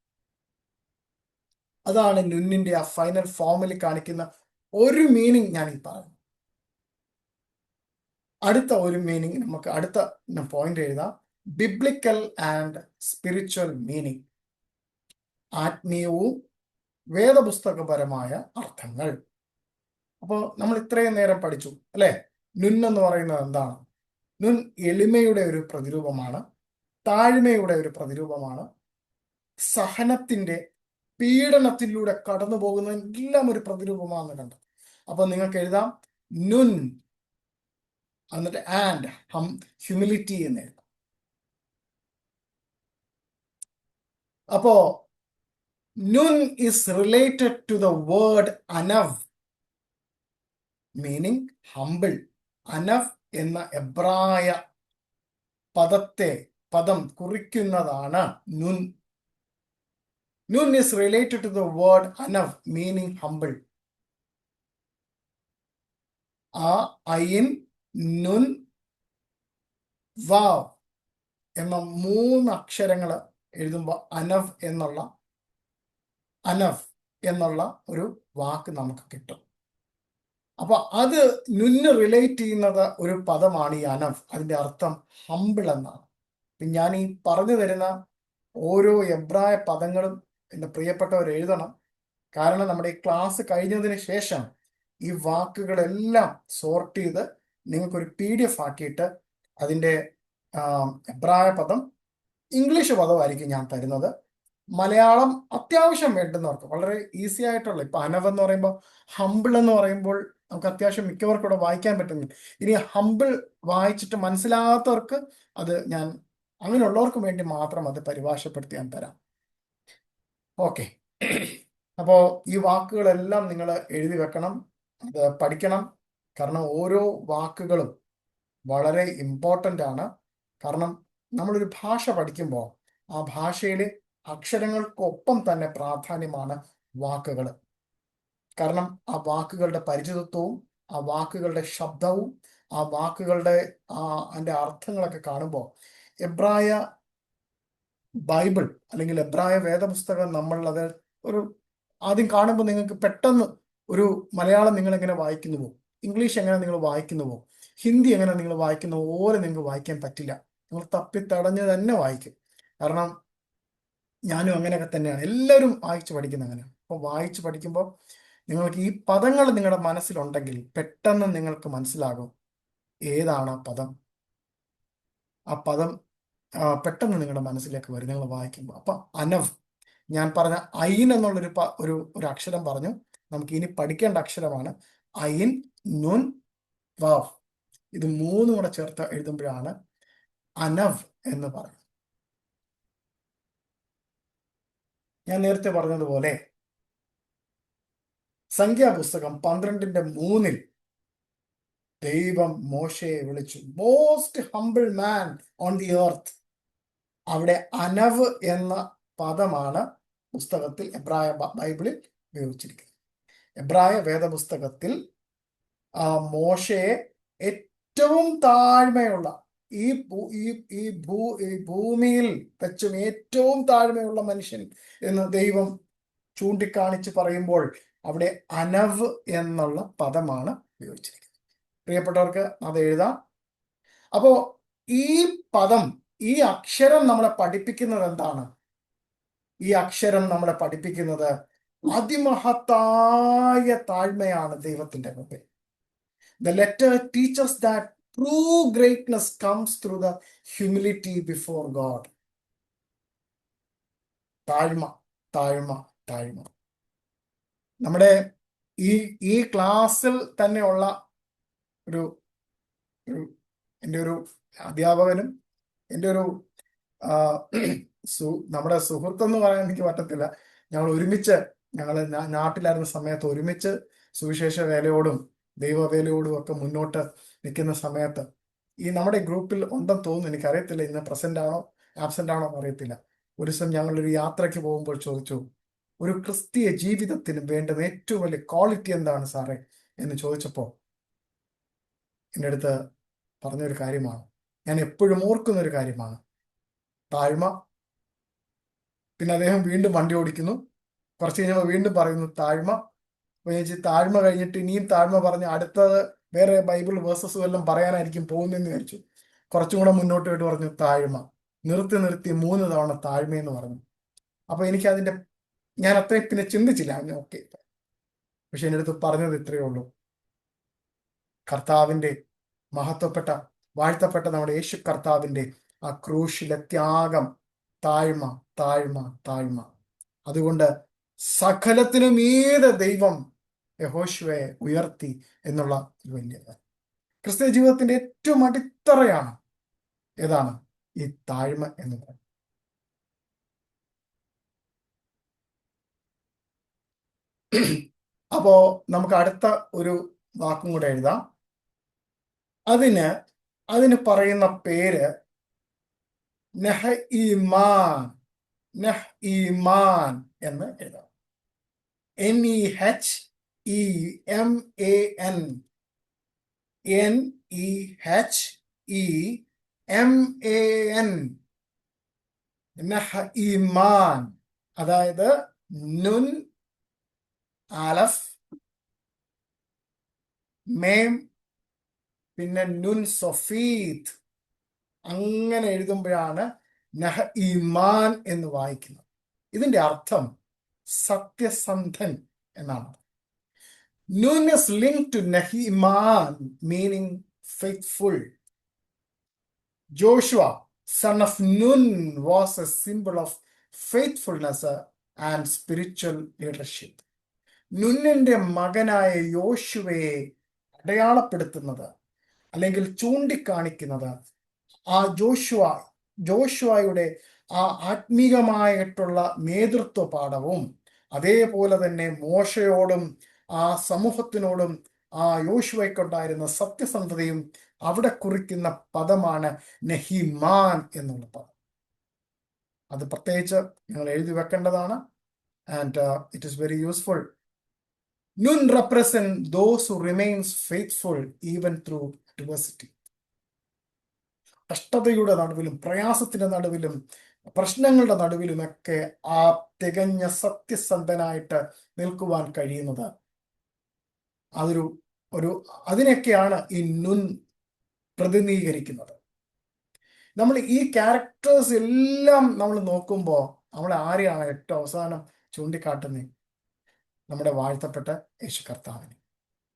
അതാണ് നുന്നിന്റെ ആ ഫൈനൽ ഫോമിൽ കാണിക്കുന്ന ഒരു മീനിങ് ഞാൻ ഈ പറഞ്ഞു. അടുത്ത ഒരു മീനിങ് നമുക്ക് അടുത്ത പോയിന്റ് എഴുതാം. ബിബ്ലിക്കൽ ആൻഡ് സ്പിരിച്വൽ മീനിങ്, ആത്മീയവും വേദപുസ്തകപരമായ അർത്ഥങ്ങൾ. അപ്പോൾ നമ്മൾ ഇത്രയും നേരം പഠിച്ചു അല്ലെ, നുൻ എന്ന് പറയുന്നത് എന്താണ്? നുൻ എളിമയുടെ ഒരു പ്രതിരൂപമാണ്, താഴ്മയുടെ ഒരു പ്രതിരൂപമാണ്, സഹനത്തിന്റെ പീഡനത്തിലൂടെ കടന്നു പോകുന്ന എല്ലാം ഒരു പ്രതിരൂപമാണെന്ന് കണ്ടു. അപ്പൊ നിങ്ങൾക്ക് എഴുതാം നുൻ എന്നിട്ട് ആൻഡ് ഹ്യൂമിലിറ്റി എന്ന് എഴുതാം. അപ്പോ Nun is related to the word anav, meaning humble. അനഫ് എന്ന എബ്രായ പദത്തെ പദം കുറിക്കുന്നതാണ് Nun. Nun is related to the word Anav, meaning humble. ആ അയിൻ, നുൻ, വാവ് എന്ന 3 അക്ഷരങ്ങൾ എഴുതുമ്പോൾ അനവ് എന്നുള്ള ഒരു വാക്ക് നമുക്ക് കിട്ടും. അപ്പൊ അത് നുന്ന് റിലേറ്റ് ചെയ്യുന്നത് ഒരു പദമാണ് ഈ അനവ്. അതിന്റെ അർത്ഥം ഹമ്പിൾ എന്നാണ്. ഞാൻ ഈ പറഞ്ഞു തരുന്ന ഓരോ എബ്രായ പദങ്ങളും എൻ്റെ പ്രിയപ്പെട്ടവർ എഴുതണം. കാരണം നമ്മുടെ ഈ ക്ലാസ് കഴിഞ്ഞതിന് ശേഷം ഈ വാക്കുകളെല്ലാം സോർട്ട് ചെയ്ത് നിങ്ങൾക്കൊരു PDF ആക്കിയിട്ട് അതിൻ്റെ എബ്രായ പദം, ഇംഗ്ലീഷ് പദമായിരിക്കും ഞാൻ തരുന്നത്. മലയാളം അത്യാവശ്യം വേണ്ടുന്നവർക്ക് വളരെ ഈസി ആയിട്ടുള്ള, ഇപ്പൊ അനവ് എന്ന് പറയുമ്പോൾ, ഹമ്പിൾ എന്ന് പറയുമ്പോൾ നമുക്ക് അത്യാവശ്യം മിക്കവർക്കും ഇവിടെ വായിക്കാൻ പറ്റുന്നില്ല. ഇനി ഹമ്പിൾ വായിച്ചിട്ട് മനസ്സിലാകാത്തവർക്ക് അത് ഞാൻ അങ്ങനെയുള്ളവർക്ക് വേണ്ടി മാത്രം അത് പരിഭാഷപ്പെടുത്തി ഞാൻ തരാം. ഓക്കെ. അപ്പോ ഈ വാക്കുകളെല്ലാം നിങ്ങൾ എഴുതി വെക്കണം, അത് പഠിക്കണം. കാരണം ഓരോ വാക്കുകളും വളരെ ഇമ്പോർട്ടൻ്റ് ആണ്. കാരണം നമ്മളൊരു ഭാഷ പഠിക്കുമ്പോൾ ആ ഭാഷയിലെ അക്ഷരങ്ങൾക്കൊപ്പം തന്നെ പ്രാധാന്യമാണ് വാക്കുകൾ. കാരണം ആ വാക്കുകളുടെ പരിചിതത്വവും ആ വാക്കുകളുടെ ശബ്ദവും ആ വാക്കുകളുടെ അതിൻ്റെ അർത്ഥങ്ങളൊക്കെ കാണുമ്പോൾ എബ്രായ ബൈബിൾ അല്ലെങ്കിൽ എബ്രായ വേദപുസ്തകം നമ്മളത് ഒരു ആദ്യം കാണുമ്പോൾ നിങ്ങൾക്ക് പെട്ടെന്ന് ഒരു മലയാളം നിങ്ങൾ എങ്ങനെ വായിക്കുന്നുവോ, ഇംഗ്ലീഷ് എങ്ങനെ നിങ്ങൾ വായിക്കുന്നുവോ, ഹിന്ദി എങ്ങനെ നിങ്ങൾ വായിക്കുന്നുവോ പോലെ നിങ്ങൾക്ക് വായിക്കാൻ പറ്റില്ല. നിങ്ങൾ തപ്പിത്തടഞ്ഞ് തന്നെ വായിക്കും. കാരണം ഞാനും അങ്ങനെയൊക്കെ തന്നെയാണ്, എല്ലാവരും വായിച്ച് പഠിക്കുന്ന അങ്ങനെയാണ്. അപ്പോൾ വായിച്ച് പഠിക്കുമ്പോൾ നിങ്ങൾക്ക് ഈ പദങ്ങൾ നിങ്ങളുടെ മനസ്സിലുണ്ടെങ്കിൽ പെട്ടെന്ന് നിങ്ങൾക്ക് മനസ്സിലാകും ഏതാണ് ആ പദം. ആ പദം പെട്ടെന്ന് നിങ്ങളുടെ മനസ്സിലേക്ക് വരും നിങ്ങൾ വായിക്കുമ്പോൾ. അപ്പം അനവ്, ഞാൻ പറഞ്ഞ ഐൻ എന്നുള്ളൊരു ഒരു അക്ഷരം പറഞ്ഞു. നമുക്ക് ഇനി പഠിക്കേണ്ട അക്ഷരമാണ് ഐൻ, നുൻ, വാവ്. ഇത് 3 കൂടെ ചേർത്ത് എഴുതുമ്പോഴാണ് അനവ് എന്ന് പറയുന്നത്. ഞാൻ നേരത്തെ പറഞ്ഞതുപോലെ സംഖ്യാപുസ്തകം 12:3 ദൈവം മോശയെ വിളിച്ചു, most humble man on the earth. അവിടെ അനവ് എന്ന പദമാണ് പുസ്തകത്തിൽ എബ്രായ ബൈബിളിൽ ഉപയോഗിച്ചിരിക്കുന്നത്. എബ്രായ വേദപുസ്തകത്തിൽ മോശയെ ഏറ്റവും താഴ്മയുള്ള ഈ ഭൂമിയിൽ വെച്ചും ഏറ്റവും താഴ്മയുള്ള മനുഷ്യൻ എന്ന് ദൈവം ചൂണ്ടിക്കാണിച്ച് പറയുമ്പോൾ അവിടെ അനവ് എന്നുള്ള പദമാണ് ഉപയോഗിച്ചിരിക്കുന്നത്. പ്രിയപ്പെട്ടവർക്ക് അത് എഴുതാം. അപ്പോ ഈ പദം, ഈ അക്ഷരം നമ്മളെ പഠിപ്പിക്കുന്നത് എന്താണ്? ഈ അക്ഷരം നമ്മളെ പഠിപ്പിക്കുന്നത് അതിമഹത്തായ താഴ്മയാണ് ദൈവത്തിന്റെ മുമ്പിൽ. The letter teaches that true greatness comes through the humility before God. താഴ്മ, താഴ്മ, താഴ്മ. നമ്മുടെ ഈ ക്ലാസ്സിൽ തന്നെയുള്ള എൻ്റെ ഒരു അധ്യാപകനും എൻ്റെ ഒരു നമ്മുടെ സുഹൃത്തെന്ന് പറയാൻ എനിക്ക് പറ്റത്തില്ല. ഞങ്ങൾ ഒരുമിച്ച്, ഞങ്ങൾ നാട്ടിലായിരുന്ന സമയത്ത് ഒരുമിച്ച് സുവിശേഷ വേലയോടും ദൈവവേലയോടും ഒക്കെ മുന്നോട്ട് നിൽക്കുന്ന സമയത്ത് ഈ നമ്മുടെ ഗ്രൂപ്പിൽ ഉണ്ടെന്ന് തോന്നുന്നു, എനിക്കറിയത്തില്ല, ഇന്ന് പ്രസന്റ് ആണോ ആബ്സെന്റ് ആണോ അറിയത്തില്ല. ഒരു ദിവസം ഞങ്ങളൊരു യാത്രയ്ക്ക് പോകുമ്പോൾ ചോദിച്ചു, ഒരു ക്രിസ്തീയ ജീവിതത്തിന് വേണ്ടുന്ന ഏറ്റവും വലിയ ക്വാളിറ്റി എന്താണ് സാറേ എന്ന് ചോദിച്ചപ്പോൾ എൻ്റെ അടുത്ത് പറഞ്ഞൊരു കാര്യമാണ്, ഞാൻ എപ്പോഴും ഓർക്കുന്നൊരു കാര്യമാണ്, താഴ്മ. പിന്നെ അദ്ദേഹം വീണ്ടും വണ്ടി ഓടിക്കുന്നു. കുറച്ച് കഴിഞ്ഞപ്പോൾ വീണ്ടും പറയുന്നു താഴ്മ. അപ്പോൾ ഞാൻ താഴ്മ കഴിഞ്ഞിട്ട് ഇനിയും താഴ്മ പറഞ്ഞ് അടുത്തത് വേറെ ബൈബിൾ വേഴ്സസ് വല്ലതും പറയാനായിരിക്കും പോകുന്നതെന്ന് വിചാരിച്ചു. കുറച്ചും കൂടെ മുന്നോട്ട് പോയിട്ട് പറഞ്ഞു താഴ്മ. നിർത്തി 3 തവണ താഴ്മയെന്ന് പറഞ്ഞു. അപ്പോൾ എനിക്കതിൻ്റെ, ഞാൻ അത്രയും പിന്നെ ചിന്തിച്ചില്ല. ഓക്കെ, പക്ഷെ എൻ്റെ അടുത്ത് പറഞ്ഞത് ഇത്രയേ ഉള്ളൂ, കർത്താവിൻ്റെ മഹത്വപ്പെട്ട വാഴ്ത്തപ്പെട്ട നമ്മുടെ യേശു കർത്താവിൻ്റെ ആ ക്രൂശിലെ ത്യാഗം, താഴ്മ, താഴ്മ, താഴ്മ. അതുകൊണ്ട് സകലത്തിനും ദൈവം യഹോശുവയെ ഉയർത്തി എന്നുള്ള വലിയത്. ക്രിസ്തീയ ജീവിതത്തിന്റെ ഏറ്റവും അടിത്തറയാണ് ഏതാണ്? ഈ താഴ്മ എന്ന് പറയുന്നത്. അപ്പോ നമുക്ക് അടുത്ത ഒരു വാക്കും കൂടെ എഴുതാം. അതിന് പറയുന്ന പേര് നെഹ് ഈമാൻ, നെഹ് ഈമാൻ എന്ന് എഴുതാം. NEHEMAN, NEHEMAN, നെഹ് ഈമാൻ. അതായത് നുൻ, ആലഫ്, മേം, പിന്നെ നുൻ സൊഫീത്ത്, അങ്ങനെ എഴുതുമ്പോഴാണ് നഹ് ഈമാൻ എന്ന് വായിക്കുന്നത്. ഇതിന്റെ അർത്ഥം സത്യസന്ധൻ എന്നാണ്. Nun is linked to Nahiman, meaning faithful. Joshua, son of Nun, was a symbol of faithfulness and spiritual leadership. നുന്നിന്റെ മകനായ യോശുവയെ അടയാളപ്പെടുത്തുന്നത് അല്ലെങ്കിൽ ചൂണ്ടിക്കാണിക്കുന്നത് ആ ജോഷുവയുടെ ആ ആത്മീകമായിട്ടുള്ള നേതൃത്വ പാഠവും അതേപോലെ തന്നെ മോശയോടും ആ സമൂഹത്തിനോടും ആ യോശുവയ്ക്കുണ്ടായിരുന്ന സത്യസന്ധതയും അവിടെ കുറിക്കുന്ന പദമാണ് നെഹിമാൻ എന്നുള്ള പദം. അത് പ്രത്യേകിച്ച് നിങ്ങൾ എഴുതി വെക്കേണ്ടതാണ്. And it is very useful. Nun represent those who remains faithful even through adversity. കഷ്ടതയുടെ നടുവിലും പ്രയാസത്തിന്റെ നടുവിലും പ്രശ്നങ്ങളുടെ നടുവിലുമൊക്കെ ആ തികഞ്ഞ സത്യസന്ധനായിട്ട് നിൽക്കുവാൻ കഴിയുന്നത് അതിനെയൊക്കെയാണ് ഈ നുൻ പ്രതിനിധീകരിക്കുന്നത്. നമ്മൾ ഈ ക്യാരക്ടേഴ്സ് എല്ലാം നമ്മൾ നോക്കുമ്പോൾ നമ്മൾ ആരെയാണ് ഏറ്റവും അവസാനം ചൂണ്ടിക്കാട്ടുന്നത്? നമ്മുടെ വാഴ്ത്തപ്പെട്ട യേശു കർത്താവിനെ.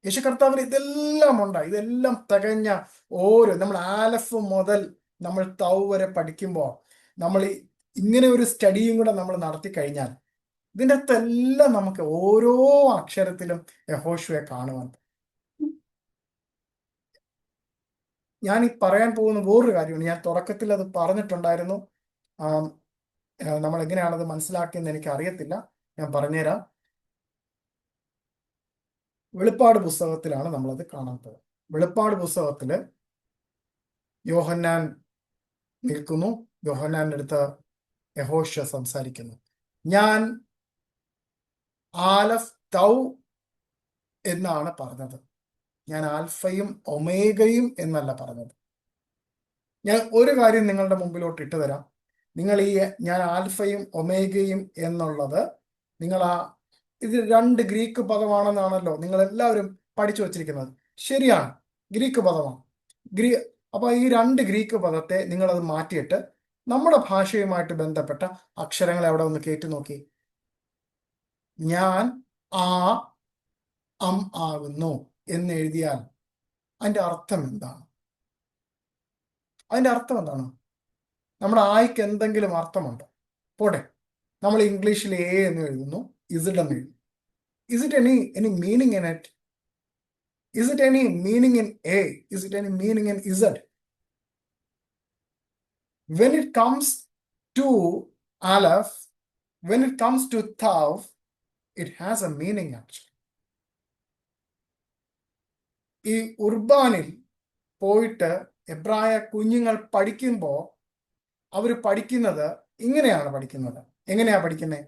യേശു കർത്താവിന് ഇതെല്ലാം ഉണ്ട്. ഇതെല്ലാം തികഞ്ഞ നമ്മൾ ആലഫ് മുതൽ നമ്മൾ തൗ വരെ പഠിക്കുമ്പോൾ നമ്മൾ ഇങ്ങനെ ഒരു സ്റ്റഡിയും കൂടെ നമ്മൾ നടത്തി കഴിഞ്ഞാൽ ഇതിൻ്റെ അകത്തെല്ലാം നമുക്ക് ഓരോ അക്ഷരത്തിലും യഹോശുവയെ കാണുവാൻ. ഞാൻ ഈ പറയാൻ പോകുന്ന വേറൊരു കാര്യമാണ്. ഞാൻ തുടക്കത്തിൽ അത് പറഞ്ഞിട്ടുണ്ടായിരുന്നു. നമ്മൾ എങ്ങനെയാണത് മനസ്സിലാക്കിയെന്ന് എനിക്ക് അറിയത്തില്ല. ഞാൻ പറഞ്ഞുതരാം. വെളിപ്പാട് പുസ്തകത്തിലാണ് നമ്മളത് കാണുന്നത്. വെളിപ്പാട് പുസ്തകത്തില് യോഹന്നാൻ നിൽക്കുന്നു. യോഹന്നാന്റെ അടുത്ത് യഹോശുവ സംസാരിക്കുന്നു. ഞാൻ ആലഫ് തൗ എന്നാണ് പറഞ്ഞത്. ഞാൻ ആൽഫയും ഒമേഗയും എന്നല്ല പറഞ്ഞത്. ഞാൻ ഒരു കാര്യം നിങ്ങളുടെ മുമ്പിലോട്ട് ഇട്ടു തരാം. നിങ്ങൾ ഞാൻ ആൽഫയും ഒമേഗയും എന്നുള്ളത് ഇത് 2 ഗ്രീക്ക് പദമാണെന്നാണല്ലോ നിങ്ങൾ എല്ലാവരും പഠിച്ചു വച്ചിരിക്കുന്നത്. ശരിയാണ്, ഗ്രീക്ക് പദമാണ്. അപ്പൊ ഈ 2 ഗ്രീക്ക് പദത്തെ നിങ്ങളത് മാറ്റിയിട്ട് നമ്മുടെ ഭാഷയുമായിട്ട് ബന്ധപ്പെട്ട അക്ഷരങ്ങളെ അവിടെ ഒന്ന് കയറ്റി നോക്കി. ഞാൻ ആകുന്നു എന്ന് എഴുതിയാൽ അതിന്റെ അർത്ഥം എന്താണ്? നമ്മുടെ ആയിക്ക് എന്തെങ്കിലും അർത്ഥമുണ്ടോ? പോട്ടെ, നമ്മൾ ഇംഗ്ലീഷിൽ എ എന്ന് എഴുതുന്നു, ഇസിഡ് എന്ന് എഴുതുന്നു. Is it any meaning in it? Is it any meaning in A? Is it any meaning in Z? When it comes to Aleph, when it comes to Tav, it has a meaning actually. ഈ ഉർബാനിൽ പോയിട്ട് എബ്രായ കുഞ്ഞുങ്ങൾ പഠിക്കുമ്പോൾ അവർ പഠിക്കുന്നത് ഇങ്ങനെയാണ് പഠിക്കുന്നത്. എങ്ങനെയാ പഠിക്കുന്നത്?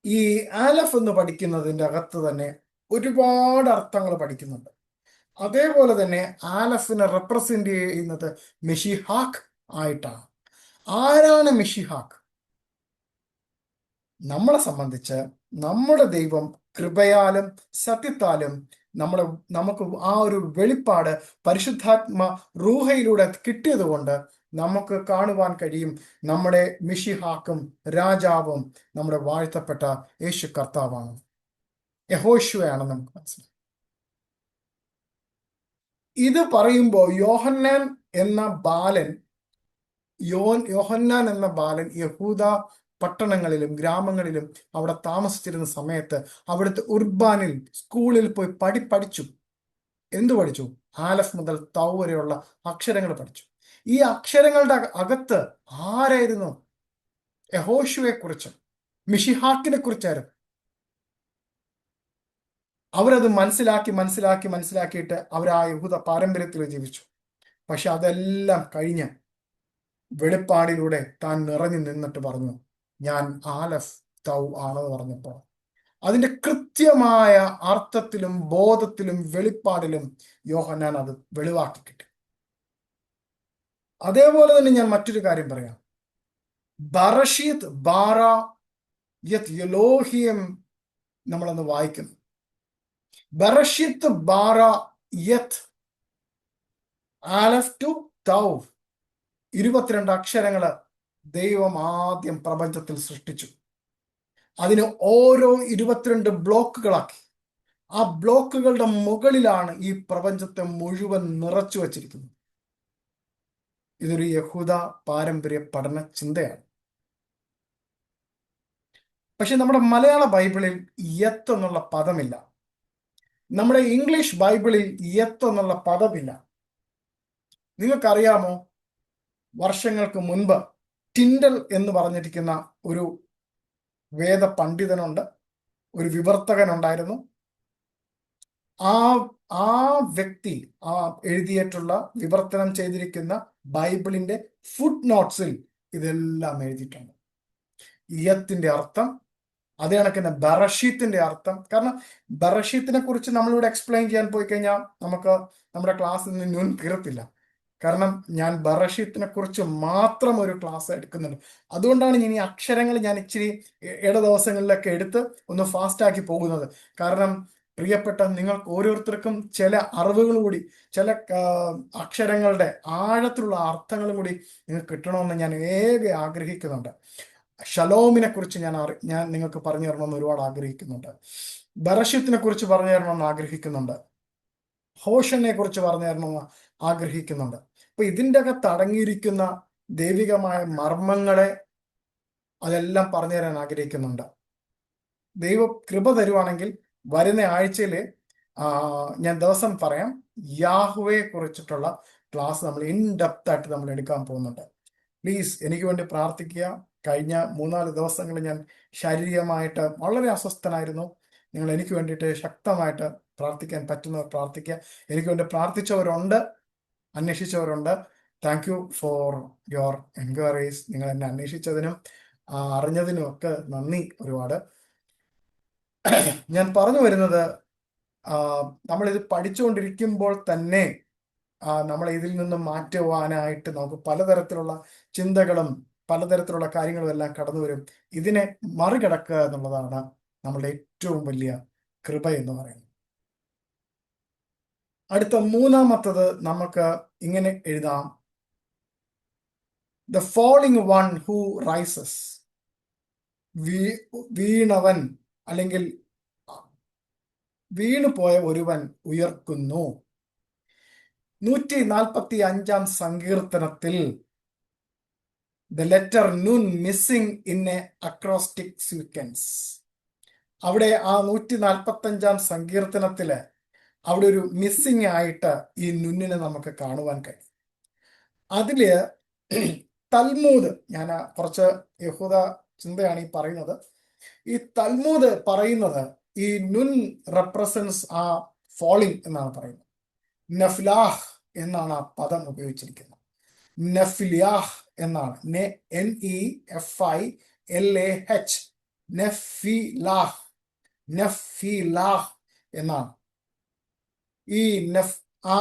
ഈ ആലഫ് എന്ന് പഠിക്കുന്നതിൻ്റെ അകത്ത് തന്നെ ഒരുപാട് അർത്ഥങ്ങൾ പഠിക്കുന്നുണ്ട്. അതേപോലെ തന്നെ ആലഫിനെ റെപ്രസെന്റ് ചെയ്യുന്നത് മെഷിഹാക്ക് ആയിട്ടാണ്. ആരാണ് മെഷിഹാക്ക്? നമ്മളെ സംബന്ധിച്ച് നമ്മുടെ ദൈവം കൃപയാലും സത്യത്താലും നമുക്ക് ആ ഒരു വെളിപ്പാട് പരിശുദ്ധാത്മ റൂഹയിലൂടെ കിട്ടിയത് കൊണ്ട് നമുക്ക് കാണുവാൻ കഴിയും. നമ്മുടെ മിഷിഹാക്കും രാജാവും നമ്മുടെ വാഴ്ത്തപ്പെട്ട യേശു കർത്താവാണ്, യഹോശുവയാണ് നമുക്ക് മനസ്സിലായി. ഇത് പറയുമ്പോൾ യോഹന്നാൻ എന്ന ബാലൻ യഹൂദ പട്ടണങ്ങളിലും ഗ്രാമങ്ങളിലും അവിടെ താമസിച്ചിരുന്ന സമയത്ത് അവിടുത്തെ ഉർബാനിൽ സ്കൂളിൽ പോയി പഠിച്ചു. എന്തു പഠിച്ചു? ആലഫ് മുതൽ തൗ വരെയുള്ള അക്ഷരങ്ങൾ പഠിച്ചു. ഈ അക്ഷരങ്ങളുടെ അകത്ത് ആരായിരുന്നു? യഹോശുവയെ കുറിച്ചും മിഷിഹാക്കിനെ കുറിച്ചായിരുന്നു. അവരത് മനസ്സിലാക്കിയിട്ട് അവർ ആ യഹൂദ പാരമ്പര്യത്തിൽ ജീവിച്ചു. പക്ഷെ അതെല്ലാം കഴിഞ്ഞ് വെളിപ്പാടിലൂടെ താൻ നിറഞ്ഞു നിന്നിട്ട് പറഞ്ഞു, ഞാൻ ആലഫ് തൗ ആണെന്ന് പറഞ്ഞപ്പോൾ അതിന്റെ കൃത്യമായ അർത്ഥത്തിലും ബോധത്തിലും വെളിപ്പാടിലും യോഹന്നാൻ അത് വെളിവാക്കി കിട്ടി. അതേപോലെ തന്നെ ഞാൻ മറ്റൊരു കാര്യം പറയാം. ബറഷീത്ത് ബാറ യത് യെലോഹിയം നമ്മളന്ന് വായിക്കുന്നു. ബറഷീത്ത് ബാറ യത് ആലഫ് ടു തൗ 22 അക്ഷരങ്ങള് ദൈവം ആദ്യം പ്രപഞ്ചത്തിൽ സൃഷ്ടിച്ചു. അതിന് ഓരോ 22 ബ്ലോക്കുകളാക്കി. ആ ബ്ലോക്കുകളുടെ മുകളിലാണ് ഈ പ്രപഞ്ചത്തെ മുഴുവൻ നിറച്ചു വച്ചിരിക്കുന്നത്. ഇതൊരു യഹൂദ പാരമ്പര്യ പഠന ചിന്തയാണ്. പക്ഷെ നമ്മുടെ മലയാള ബൈബിളിൽ യത്ത് എന്നുള്ള പദമില്ല. നമ്മുടെ ഇംഗ്ലീഷ് ബൈബിളിൽ യത്ത് എന്നുള്ള പദമില്ല. നിങ്ങൾക്കറിയാമോ, വർഷങ്ങൾക്ക് മുൻപ് ടിൻഡൽ എന്ന് പറഞ്ഞിരിക്കുന്ന ഒരു വേദ പണ്ഡിതനുണ്ട്, ഒരു വിവർത്തകനുണ്ടായിരുന്നു. ആ ആ വ്യക്തി എഴുതിയിട്ടുള്ള വിവർത്തനം ചെയ്തിരിക്കുന്ന ബൈബിളിന്റെ ഫുട് നോട്ട്സിൽ ഇതെല്ലാം എഴുതിയിട്ടുണ്ട്. യത്തിന്റെ അർത്ഥം, അതേ കണക്കിന് ബറഷീത്തിന്റെ അർത്ഥം. കാരണം ബറഷീത്തിനെ കുറിച്ച് നമ്മളിവിടെ എക്സ്പ്ലെയിൻ ചെയ്യാൻ പോയി കഴിഞ്ഞാൽ നമുക്ക് നമ്മുടെ ക്ലാസ്സിൽ നിന്ന് ന്യൂൻ തീരത്തില്ല. കാരണം ഞാൻ ബറഷീത്തിനെ കുറിച്ച് മാത്രം ഒരു ക്ലാസ് എടുക്കുന്നുണ്ട്. അതുകൊണ്ടാണ് ഞാൻ ഈ അക്ഷരങ്ങൾ ഞാൻ ഇച്ചിരി ഇട ദിവസങ്ങളിലൊക്കെ എടുത്ത് ഒന്ന് ഫാസ്റ്റാക്കി പോകുന്നത്. കാരണം പ്രിയപ്പെട്ട നിങ്ങൾക്ക് ഓരോരുത്തർക്കും ചില അറിവുകൾ കൂടി, ചില അക്ഷരങ്ങളുടെ ആഴത്തിലുള്ള അർത്ഥങ്ങളും കൂടി നിങ്ങൾക്ക് കിട്ടണമെന്ന് ഞാൻ ഏറെ ആഗ്രഹിക്കുന്നുണ്ട്. ഷലോമിനെ കുറിച്ച് ഞാൻ നിങ്ങൾക്ക് പറഞ്ഞു തരണമെന്ന് ഒരുപാട് ആഗ്രഹിക്കുന്നുണ്ട്. ബറഷീത്തിനെ കുറിച്ച് പറഞ്ഞു തരണമെന്ന് ആഗ്രഹിക്കുന്നുണ്ട്. ഹോഷനെ കുറിച്ച് പറഞ്ഞു തരണമെന്ന് ആഗ്രഹിക്കുന്നുണ്ട്. അപ്പൊ ഇതിൻ്റെ അകത്ത് അടങ്ങിയിരിക്കുന്ന ദൈവികമായ മർമ്മങ്ങളെ അതെല്ലാം പറഞ്ഞു തരാൻ ആഗ്രഹിക്കുന്നുണ്ട്. ദൈവ കൃപ തരുവാണെങ്കിൽ വരുന്ന ആഴ്ചയിൽ ഞാൻ ദിവസം പറയാം, യാഹുവയെ കുറിച്ചിട്ടുള്ള ക്ലാസ് നമ്മൾ ഇൻ ഡെപ്ത് ആയിട്ട് നമ്മൾ എടുക്കാൻ പോകുന്നുണ്ട്. പ്ലീസ് എനിക്ക് വേണ്ടി പ്രാർത്ഥിക്കുക. കഴിഞ്ഞ 3-4 ദിവസങ്ങളിൽ ഞാൻ ശാരീരികമായിട്ട് വളരെ അസ്വസ്ഥനായിരുന്നു. നിങ്ങൾ എനിക്ക് വേണ്ടിയിട്ട് ശക്തമായിട്ട് പ്രാർത്ഥിക്കാൻ പറ്റുന്നവർ പ്രാർത്ഥിക്കുക. എനിക്ക് വേണ്ടി പ്രാർത്ഥിച്ചവരുണ്ട്, അന്വേഷിച്ചവരുണ്ട്. Thank you for your enquiries. നിങ്ങൾ എന്നെ അന്വേഷിച്ചതിനും അറിഞ്ഞതിനും ഒക്കെ നന്ദി ഒരുപാട്. ഞാൻ പറഞ്ഞു വരുന്നത്, നമ്മളിത് പഠിച്ചുകൊണ്ടിരിക്കുമ്പോൾ തന്നെ നമ്മളെ ഇതിൽ നിന്നും മാറ്റുവാനായിട്ട് നമുക്ക് പലതരത്തിലുള്ള ചിന്തകളും പലതരത്തിലുള്ള കാര്യങ്ങളും എല്ലാം കടന്നു വരും. ഇതിനെ മറികടക്കുക എന്നുള്ളതാണ് നമ്മളുടെ ഏറ്റവും വലിയ കൃപ എന്ന് പറയുന്നത്. അടുത്ത മൂന്നാമത്തത് നമുക്ക് ഇങ്ങനെ എഴുതാം, the falling one who rises. വീണവൻ അല്ലെങ്കിൽ വീണുപോയ ഒരുവൻ ഉയർക്കുന്നു. 145 സങ്കീർത്തനത്തിൽ the letter Nun missing in a acrostic sequence. അവിടെ ആ 145 സങ്കീർത്തനത്തില് അവിടെ ഒരു മിസ്സിംഗ് ആയിട്ട് ഈ നുന്നിനെ നമുക്ക് കാണുവാൻ കഴിയും. അതില് തൽമൂദ്, ഞാൻ കുറച്ച് യഹൂദ ചിന്തയാണ് ഈ പറയുന്നത്. ഈ തൽമൂദ് പറയുന്നത് ഈ നുൻ റെപ്രസെന്റ്സ് ആ ഫോളിംഗ് എന്നാണ് പറയുന്നത്. നഫ്ലാഹ് എന്നാണ് ആ പദം ഉപയോഗിച്ചിരിക്കുന്നത്. നഫ്ലിയാഹ് എന്നാണ്, NEFILAH, നഫ്ലാഹ്, നഫ്ലാഹ് എന്നാണ്. ഈ ആ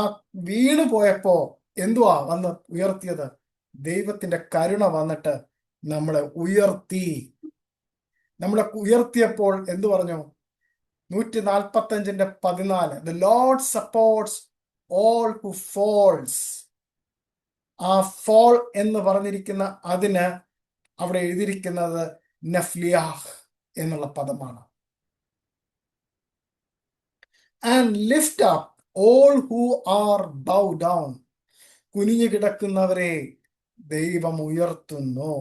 വീണു പോയപ്പോ എന്തുവാ വന്ന് ഉയർത്തിയത്? ദൈവത്തിന്റെ കരുണ വന്നിട്ട് നമ്മളെ ഉയർത്തി. നമ്മളെ ഉയർത്തിയപ്പോൾ എന്തു പറഞ്ഞു? 145:14, the lord supports all who falls. ആ ഫോൾ എന്ന് പറഞ്ഞിരിക്കുന്ന അതിന് അവിടെ എഴുതിയിരിക്കുന്നത് നഫ്ലിയാഹ് എന്നുള്ള പദമാണ്. And lift up all who are bow down. കുനിഞ്ഞു കിടക്കുന്നവരെ ദൈവം ഉയർത്തുന്നു.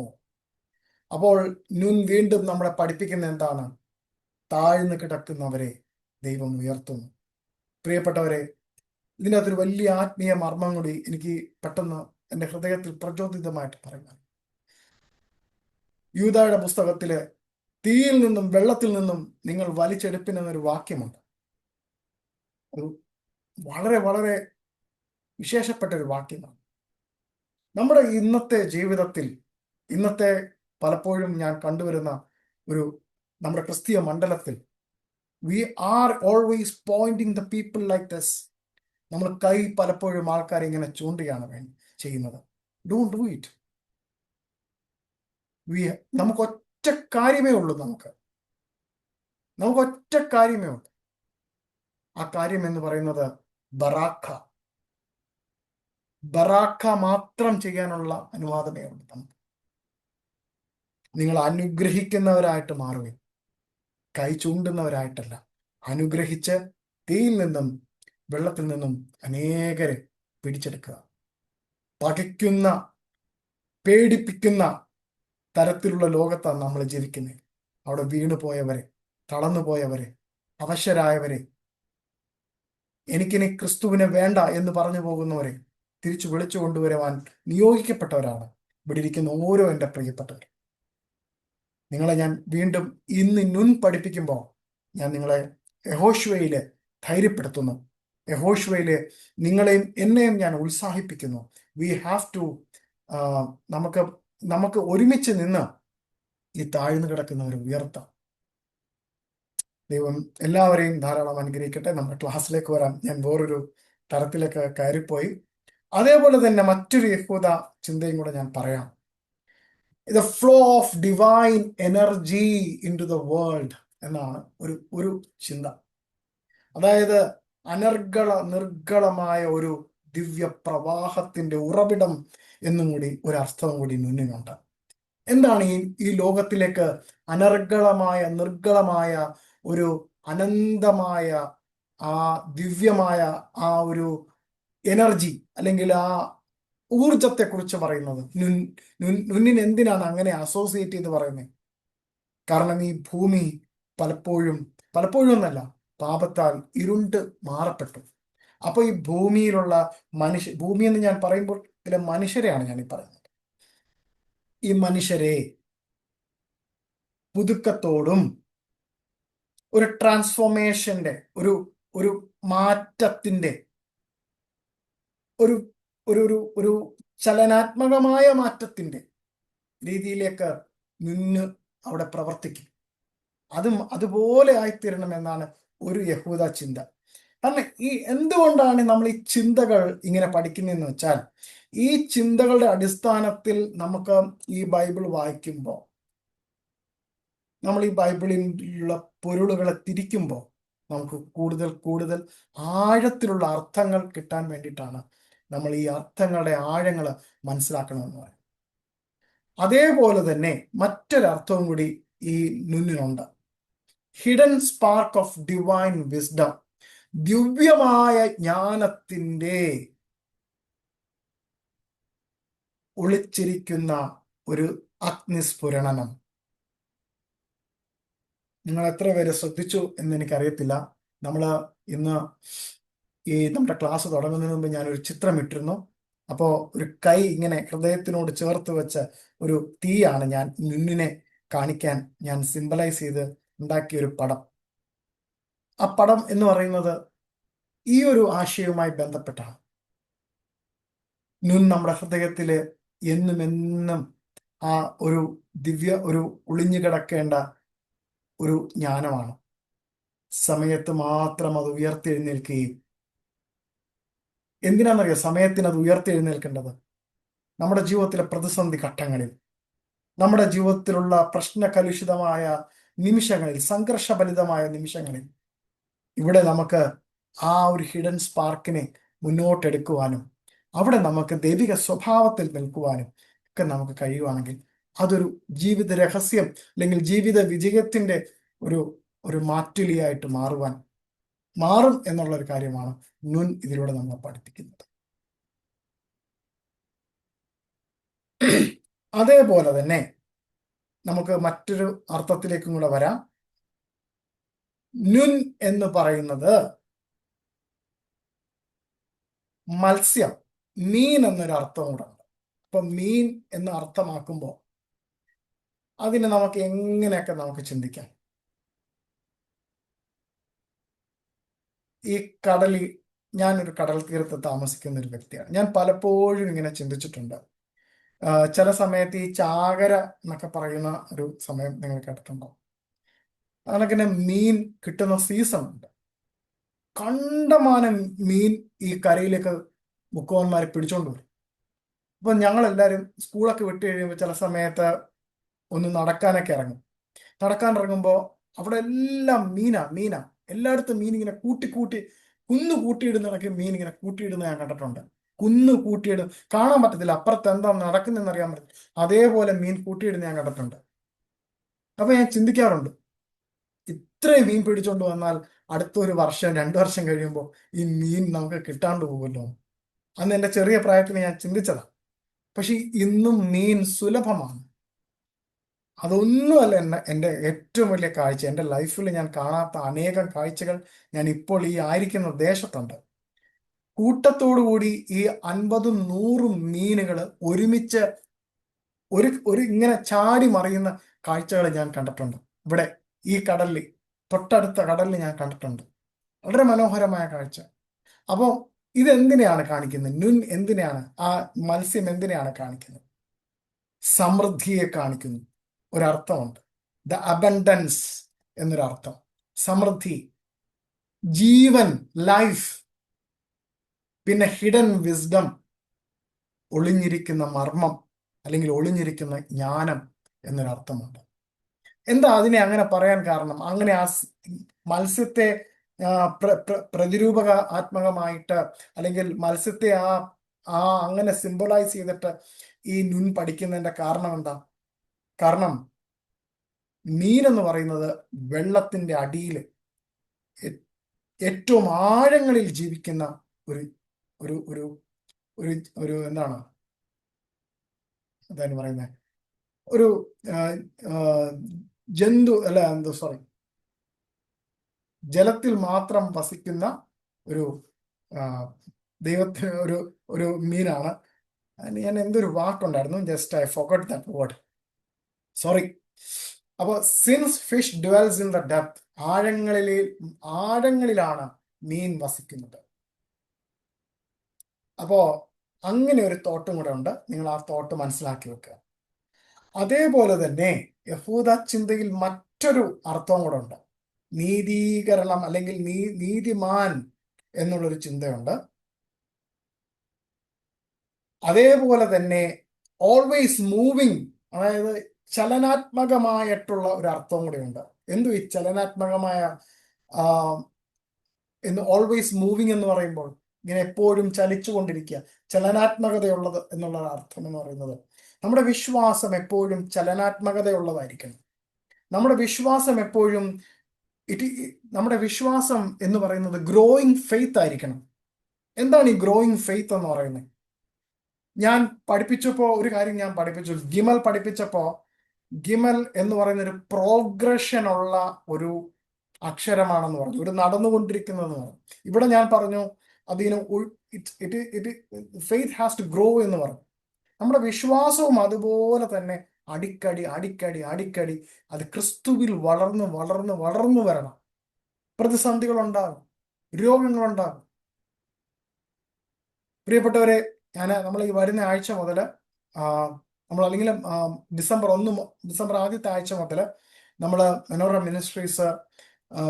അപ്പോൾ നുൻ വീണ്ടും നമ്മളെ പഠിപ്പിക്കുന്ന എന്താണ്? താഴ്ന്നു കിടക്കുന്നവരെ ദൈവം ഉയർത്തുന്നു. പ്രിയപ്പെട്ടവരെ, ഇതിനകത്തൊരു വലിയ ആത്മീയ മർമ്മം കൂടി എനിക്ക് പെട്ടെന്ന് എൻ്റെ ഹൃദയത്തിൽ പ്രചോദിതമായിട്ട് പറയാം. യൂദായുടെ പുസ്തകത്തില് തീയിൽ നിന്നും വെള്ളത്തിൽ നിന്നും നിങ്ങൾ വലിച്ചെടുപ്പിനെന്നൊരു വാക്യമുണ്ട്. ഒരു വളരെ വളരെ വിശേഷപ്പെട്ട ഒരു വാക്യമാണ്. നമ്മുടെ ഇന്നത്തെ ജീവിതത്തിൽ, ഇന്നത്തെ പലപ്പോഴും ഞാൻ കണ്ടുവരുന്ന ഒരു നമ്മുടെ ക്രിസ്തീയ മണ്ഡലത്തിൽ, we are always pointing the people like this. നമ്മൾ കൈ പലപ്പോഴും ആൾക്കാരെ ഇങ്ങനെ ചൂണ്ടുകയാണ് ചെയ്യുന്നത്. Don't do it. നമുക്ക് ഒറ്റ കാര്യമേ ഉള്ളൂ. നമുക്ക് ഒറ്റ കാര്യമേ ഉള്ളൂ. ആ കാര്യം എന്ന് പറയുന്നത് ബറാക്ക. ബറാക്ക മാത്രം ചെയ്യാനുള്ള അനുവാദമേ ഉള്ളൂ നമുക്ക്. നിങ്ങൾ അനുഗ്രഹിക്കുന്നവരായിട്ട് മാറുകയും, കൈ ചൂണ്ടുന്നവരായിട്ടല്ല. അനുഗ്രഹിച്ച് തീയിൽ നിന്നും വെള്ളത്തിൽ നിന്നും അനേകരെ പിടിച്ചെടുക്കുക. പകയ്ക്കുന്ന, പേടിപ്പിക്കുന്ന തരത്തിലുള്ള ലോകത്താണ് നമ്മൾ ജീവിക്കുന്നത്. അവിടെ വീണു പോയവരെ, തളർന്നു പോയവരെ, അവശരായവരെ, എനിക്കിനി ക്രിസ്തുവിനെ വേണ്ട എന്ന് പറഞ്ഞു പോകുന്നവരെ തിരിച്ചു വിളിച്ചു കൊണ്ടുവരുവാൻ നിയോഗിക്കപ്പെട്ടവരാണ് ഇവിടെ ഇരിക്കുന്ന ഓരോ എൻ്റെ പ്രിയപ്പെട്ടവർ. നിങ്ങളെ ഞാൻ വീണ്ടും ഇന്ന് നുൻ പഠിപ്പിക്കുമ്പോൾ ഞാൻ നിങ്ങളെ യഹോശുവയില് ധൈര്യപ്പെടുത്തുന്നു. യഹോശുവയില് നിങ്ങളെയും എന്നെയും ഞാൻ ഉത്സാഹിപ്പിക്കുന്നു. വി ഹാവ് ടു നമുക്ക് ഒരുമിച്ച് നിന്ന് ഈ താഴ്ന്നു കിടക്കുന്നവരെ ഉയർത്താം. ദൈവം എല്ലാവരെയും ധാരാളം അനുഗ്രഹിക്കട്ടെ. നമ്മുടെ ക്ലാസ്സിലേക്ക് വരാം. ഞാൻ വേറൊരു തരത്തിലേക്ക് കയറിപ്പോയി. അതേപോലെ തന്നെ മറ്റൊരു യഹൂദ ചിന്തയും കൂടെ ഞാൻ പറയാം. The flow of divine energy into the world എന്നാണ് ഒരു ചിന്ത. അതായത് നിർഗളമായ ഒരു ദിവ്യ പ്രവാഹത്തിന്റെ ഉറവിടം എന്നും കൂടി ഒരു അർത്ഥം കൂടി മുന്നിലുണ്ട്. എന്താണ് ഈ ലോകത്തിലേക്ക് നിർഗളമായ ഒരു അനന്തമായ ആ ദിവ്യമായ ആ ഒരു എനർജി അല്ലെങ്കിൽ ആ ഊർജത്തെ കുറിച്ച് പറയുന്നത്? നുന്നിന് എന്തിനാണ് അങ്ങനെ അസോസിയേറ്റ് ചെയ്ത് പറയുന്നത്? കാരണം ഈ ഭൂമി പലപ്പോഴും എന്നല്ല, പാപത്താൽ ഇരുണ്ട് മാറപ്പെട്ടു. അപ്പൊ ഈ ഭൂമിയിലുള്ള ഭൂമി എന്ന് ഞാൻ പറയുമ്പോൾ ചില മനുഷ്യരെയാണ് ഞാൻ ഈ പറയുന്നത്. ഈ മനുഷ്യരെ പുതുക്കത്തോടും ഒരു ട്രാൻസ്ഫോർമേഷന്റെ ഒരു മാറ്റത്തിന്റെ ഒരു ഒരു ചലനാത്മകമായ മാറ്റത്തിന്റെ രീതിയിലേക്ക് നിന്ന് അവിടെ പ്രവർത്തിക്കും. അതുപോലെ ആയിത്തീരണം എന്നാണ് ഒരു യഹൂദ ചിന്ത. കാരണം എന്തുകൊണ്ടാണ് നമ്മൾ ഈ ചിന്തകൾ ഇങ്ങനെ പഠിക്കുന്നതെന്ന് വെച്ചാൽ, ഈ ചിന്തകളുടെ അടിസ്ഥാനത്തിൽ നമുക്ക് ഈ ബൈബിൾ വായിക്കുമ്പോൾ, നമ്മൾ ഈ ബൈബിളിലുള്ള പൊരുളുകളെ തിരിക്കുമ്പോൾ നമുക്ക് കൂടുതൽ ആഴത്തിലുള്ള അർത്ഥങ്ങൾ കിട്ടാൻ വേണ്ടിയിട്ടാണ് നമ്മൾ ഈ അർത്ഥങ്ങളുടെ ആഴങ്ങൾ മനസ്സിലാക്കണമെന്ന് പറയും. അതേപോലെ തന്നെ മറ്റൊരർത്ഥവും കൂടി ഈ നുന്നിനുണ്ട്. Hidden spark of divine wisdom. ദിവ്യമായ ജ്ഞാനത്തിന്റെ ഒളിച്ചിരിക്കുന്ന ഒരു അഗ്നിസ്ഫുരണനം. നിങ്ങൾ എത്ര പേര് ശ്രദ്ധിച്ചു എന്ന് എനിക്കറിയത്തില്ല. നമ്മൾ ഇന്ന് നമ്മുടെ ക്ലാസ് തുടങ്ങുന്നതിന് മുമ്പ് ഞാനൊരു ചിത്രം ഇട്ടിരുന്നു. അപ്പോൾ ഒരു കൈ ഇങ്ങനെ ഹൃദയത്തിനോട് ചേർത്ത് വെച്ച ഒരു തീയാണ് ഞാൻ നുന്നിനെ കാണിക്കാൻ ഞാൻ സിംബലൈസ് ചെയ്ത് ഉണ്ടാക്കിയ ഒരു പടം. ആ പടം എന്ന് പറയുന്നത് ഈ ഒരു ആശയവുമായി ബന്ധപ്പെട്ടാണ്. നുൻ നമ്മുടെ ഹൃദയത്തില് എന്നും ആ ഒരു ഒരു ഒളിഞ്ഞു കിടക്കേണ്ട ഒരു ജ്ഞാനമാണ്. സമയത്ത് മാത്രം അത് ഉയർത്തെഴുന്നേൽക്കുകയും, എന്തിനാണെന്നറിയോ സമയത്തിന് അത് ഉയർത്തെഴുന്നേൽക്കേണ്ടത്? നമ്മുടെ ജീവിതത്തിലെ പ്രതിസന്ധി ഘട്ടങ്ങളിൽ, നമ്മുടെ ജീവിതത്തിലുള്ള പ്രശ്നകലുഷിതമായ നിമിഷങ്ങളിൽ, സംഘർഷഭരിതമായ നിമിഷങ്ങളിൽ ഇവിടെ നമുക്ക് ആ ഒരു ഹിഡൻ സ്പാർക്കിനെ മുന്നോട്ടെടുക്കുവാനും അവിടെ നമുക്ക് ദൈവിക സ്വഭാവത്തിൽ നിൽക്കുവാനും ഒക്കെ നമുക്ക് കഴിയുവാണെങ്കിൽ അതൊരു ജീവിത രഹസ്യം അല്ലെങ്കിൽ ജീവിത വിജയത്തിന്റെ ഒരു മാറ്റുലിയായിട്ട് മാറും എന്നുള്ള ഒരു കാര്യമാണ് നുൻ ഇതിലൂടെ നമ്മൾ പഠിപ്പിക്കുന്നത്. അതേപോലെ തന്നെ നമുക്ക് മറ്റൊരു അർത്ഥത്തിലേക്കും കൂടെ വരാം. നുൻ എന്ന് പറയുന്നത് മത്സ്യം, മീൻ എന്നൊരു അർത്ഥം കൂടെ ഉണ്ട്. അപ്പൊ മീൻ എന്ന് അർത്ഥമാക്കുമ്പോൾ അതിനെ നമുക്ക് എങ്ങനെയൊക്കെ നമുക്ക് ചിന്തിക്കാം. ഈ ഞാനൊരു കടൽ തീരത്ത് താമസിക്കുന്ന ഒരു വ്യക്തിയാണ്. ഞാൻ പലപ്പോഴും ഇങ്ങനെ ചിന്തിച്ചിട്ടുണ്ട്. ചില സമയത്ത് ഈ ചാകര എന്നൊക്കെ പറയുന്ന ഒരു സമയം നിങ്ങൾ കേട്ടിട്ടുണ്ടോ? അതിനൊക്കെ മീൻ കിട്ടുന്ന സീസൺ ഉണ്ട്. കണ്ടമാനം മീൻ ഈ കരയിലേക്ക് മുക്കുവന്മാരെ പിടിച്ചോണ്ട് വരും. അപ്പൊ ഞങ്ങൾ എല്ലാവരും സ്കൂളൊക്കെ വിട്ട് കഴിയുമ്പോൾ ചില സമയത്ത് ഒന്ന് നടക്കാനൊക്കെ ഇറങ്ങും. നടക്കാൻ ഇറങ്ങുമ്പോൾ അവിടെ എല്ലാം മീനാ. എല്ലായിടത്തും മീൻ ഇങ്ങനെ കൂട്ടി കൂട്ടി കുന്നു കൂട്ടിയിടുന്നതൊക്കെ മീൻ ഇങ്ങനെ കൂട്ടിയിടുന്ന ഞാൻ കണ്ടിട്ടുണ്ട്. കുന്നു കൂട്ടിയിടും, കാണാൻ പറ്റത്തില്ല അപ്പുറത്ത് എന്താ നടക്കുന്നതെന്ന് അറിയാൻ പറ്റില്ല. അതേപോലെ മീൻ കൂട്ടിയിടുന്ന ഞാൻ കണ്ടിട്ടുണ്ട്. അപ്പൊ ഞാൻ ചിന്തിക്കാറുണ്ട്, ഇത്രയും മീൻ പിടിച്ചോണ്ട് വന്നാൽ അടുത്ത ഒരു വർഷം 2 വർഷം കഴിയുമ്പോൾ ഈ മീൻ നമുക്ക് കിട്ടാണ്ട് പോകുമല്ലോ. അന്ന് എൻ്റെ ചെറിയ പ്രായത്തിൽ ഞാൻ ചിന്തിച്ചതാ. പക്ഷെ ഇന്നും മീൻ സുലഭമാണ്. അതൊന്നുമല്ല എൻ്റെ ഏറ്റവും വലിയ കാഴ്ച. എൻ്റെ ലൈഫിൽ ഞാൻ കാണാത്ത അനേകം കാഴ്ചകൾ ഞാൻ ഇപ്പോൾ ഈ ആയിരിക്കുന്ന ദേശത്തുണ്ട്. കൂട്ടത്തോടുകൂടി ഈ 50 100 മീനുകൾ ഒരുമിച്ച് ഒരു ഇങ്ങനെ ചാടി മറിയുന്ന കാഴ്ചകൾ ഞാൻ കണ്ടിട്ടുണ്ട്. ഇവിടെ ഈ കടലിൽ, തൊട്ടടുത്ത കടലിൽ ഞാൻ കണ്ടിട്ടുണ്ട്. വളരെ മനോഹരമായ കാഴ്ച. അപ്പോൾ ഇതെന്തിനെയാണ് കാണിക്കുന്നത്? നുൻ എന്തിനെയാണ്, ആ മത്സ്യം എന്തിനെയാണ് കാണിക്കുന്നത്? സമൃദ്ധിയെ കാണിക്കുന്നു. ഒരർത്ഥമുണ്ട്, ദ അബൻഡൻസ് എന്നൊരർത്ഥം. സമൃദ്ധി, ജീവൻ, ലൈഫ്. പിന്നെ ഹിഡൻ വിസ്ഡം, ഒളിഞ്ഞിരിക്കുന്ന മർമ്മം അല്ലെങ്കിൽ ഒളിഞ്ഞിരിക്കുന്ന ജ്ഞാനം എന്നൊരർത്ഥമുണ്ട്. എന്താ അതിനെ അങ്ങനെ പറയാൻ കാരണം? അങ്ങനെ ആ മത്സ്യത്തെ പ്രതിരൂപകാത്മകമായിട്ട് അല്ലെങ്കിൽ മത്സ്യത്തെ ആ അങ്ങനെ സിംബലൈസ് ചെയ്തിട്ട് ഈ നുൻ പഠിക്കുന്നതിന്റെ കാരണം എന്താ? കാരണം മീൻ എന്ന് പറയുന്നത് വെള്ളത്തിന്റെ അടിയിൽ ഏറ്റവും ആഴങ്ങളിൽ ജീവിക്കുന്ന ഒരു ഒരു ഒരു ഒരു ഒരു എന്താണ് എന്താണ് പറയുന്നത്, ഒരു ജന്തു അല്ല, എന്തോ സോറി, ജലത്തിൽ മാത്രം വസിക്കുന്ന ഒരു ദൈവത്തിന് ഒരു മീനാണ്. ഞാൻ എന്തൊരു വാക്കുണ്ടായിരുന്നു, just I forgot that word, sorry. അപ്പോൾ since fish dwells in the depth, ആഴങ്ങളിലാണ് മീൻ വസിക്കുന്നത്. അപ്പോ അങ്ങനെ ഒരു തോട്ടും കൂടെ ഉണ്ട്. നിങ്ങൾ ആ തോട്ട് മനസ്സിലാക്കി വെക്കുക. അതേപോലെ തന്നെ യഹൂദ ചിന്തയിൽ മറ്റൊരു അർത്ഥവും കൂടെ ഉണ്ട്. നീതീകരണം അല്ലെങ്കിൽ നീതിമാൻ എന്നുള്ളൊരു ചിന്തയുണ്ട്. അതേപോലെ തന്നെ ഓൾവേസ് മൂവിങ്, അതായത് ചലനാത്മകമായിട്ടുള്ള ഒരു അർത്ഥവും കൂടെ ഉണ്ട്. എന്തു ഈ ചലനാത്മകമായ എന്ന് ഓൾവേസ് മൂവിങ് എന്ന് പറയുമ്പോൾ ഇങ്ങനെ എപ്പോഴും ചലിച്ചുകൊണ്ടിരിക്കുക, ചലനാത്മകതയുള്ളത് എന്നുള്ള അർത്ഥം എന്ന് പറയുന്നത് നമ്മുടെ വിശ്വാസം എപ്പോഴും ചലനാത്മകതയുള്ളതായിരിക്കണം. നമ്മുടെ വിശ്വാസം എപ്പോഴും നമ്മുടെ വിശ്വാസം എന്ന് പറയുന്നത് ഗ്രോയിങ് ഫെയ്ത്ത് ആയിരിക്കണം. എന്താണ് ഈ ഗ്രോയിങ് ഫെയ്ത്ത് എന്ന് പറയുന്നത്? ഞാൻ പഠിപ്പിച്ചപ്പോൾ ഒരു കാര്യം ഞാൻ പഠിപ്പിച്ചു, ഗിമൽ പഠിപ്പിച്ചപ്പോൾ ഗിമൽ എന്ന് പറയുന്ന ഒരു പ്രോഗ്രഷൻ ഉള്ള ഒരു അക്ഷരമാണെന്ന് പറഞ്ഞു, ഒരു നടന്നുകൊണ്ടിരിക്കുന്നതെന്ന് പറഞ്ഞു. ഇവിടെ ഞാൻ പറഞ്ഞു അതിന് ഫെയ്ത്ത് ഹാസ് ടു ഗ്രോ എന്ന് പറഞ്ഞു. നമ്മുടെ വിശ്വാസവും അതുപോലെ തന്നെ അടിക്കടി അടിക്കടി അടിക്കടി അത് ക്രിസ്തുവിൽ വളർന്ന് വളർന്ന് വളർന്നു വരണം. പ്രതിസന്ധികളുണ്ടാകും, രോഗങ്ങളുണ്ടാകും. പ്രിയപ്പെട്ടവരെ, നമ്മൾ ഈ വരുന്ന ആഴ്ച മുതൽ നമ്മൾ അല്ലെങ്കിൽ ഡിസംബർ ആദ്യത്തെ ആഴ്ച മുതൽ നമ്മൾ മനോരമ മിനിസ്ട്രീസ്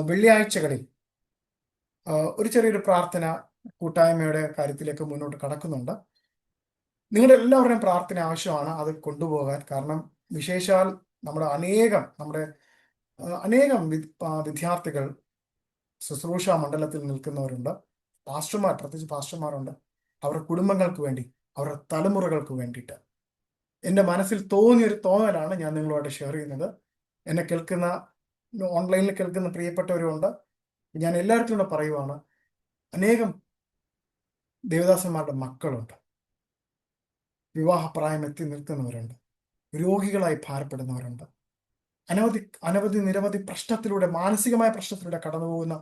വെള്ളിയാഴ്ചകളിൽ ഒരു ചെറിയൊരു പ്രാർത്ഥന കൂട്ടായ്മയുടെ കാര്യത്തിലേക്ക് മുന്നോട്ട് കടക്കുന്നുണ്ട്. നിങ്ങളുടെ എല്ലാവരുടെയും പ്രാർത്ഥന ആവശ്യമാണ് അത് കൊണ്ടുപോകാൻ. കാരണം വിശേഷാൽ നമ്മുടെ അനേകം വിദ്യാർത്ഥികൾ ശുശ്രൂഷ മണ്ഡലത്തിൽ നിൽക്കുന്നവരുണ്ട്. പ്രത്യേകിച്ച് പാസ്റ്റർമാരുണ്ട്. അവരുടെ കുടുംബങ്ങൾക്ക് വേണ്ടി, അവരുടെ തലമുറകൾക്ക് വേണ്ടിയിട്ട് എൻ്റെ മനസ്സിൽ തോന്നിയൊരു തോന്നലാണ് ഞാൻ നിങ്ങളുമായിട്ട് ഷെയർ ചെയ്യുന്നത്. എന്നെ കേൾക്കുന്ന, ഓൺലൈനിൽ കേൾക്കുന്ന പ്രിയപ്പെട്ടവരുമുണ്ട്. ഞാൻ എല്ലാവർക്കും കൂടെ പറയുവാണ്, അനേകം ദേവദാസന്മാരുടെ മക്കളുണ്ട്, വിവാഹപ്രായം എത്തി നിൽക്കുന്നവരുണ്ട്, രോഗികളായി ഭാരപ്പെടുന്നവരുണ്ട്, നിരവധി പ്രശ്നത്തിലൂടെ, മാനസികമായ പ്രശ്നത്തിലൂടെ കടന്നു പോകുന്ന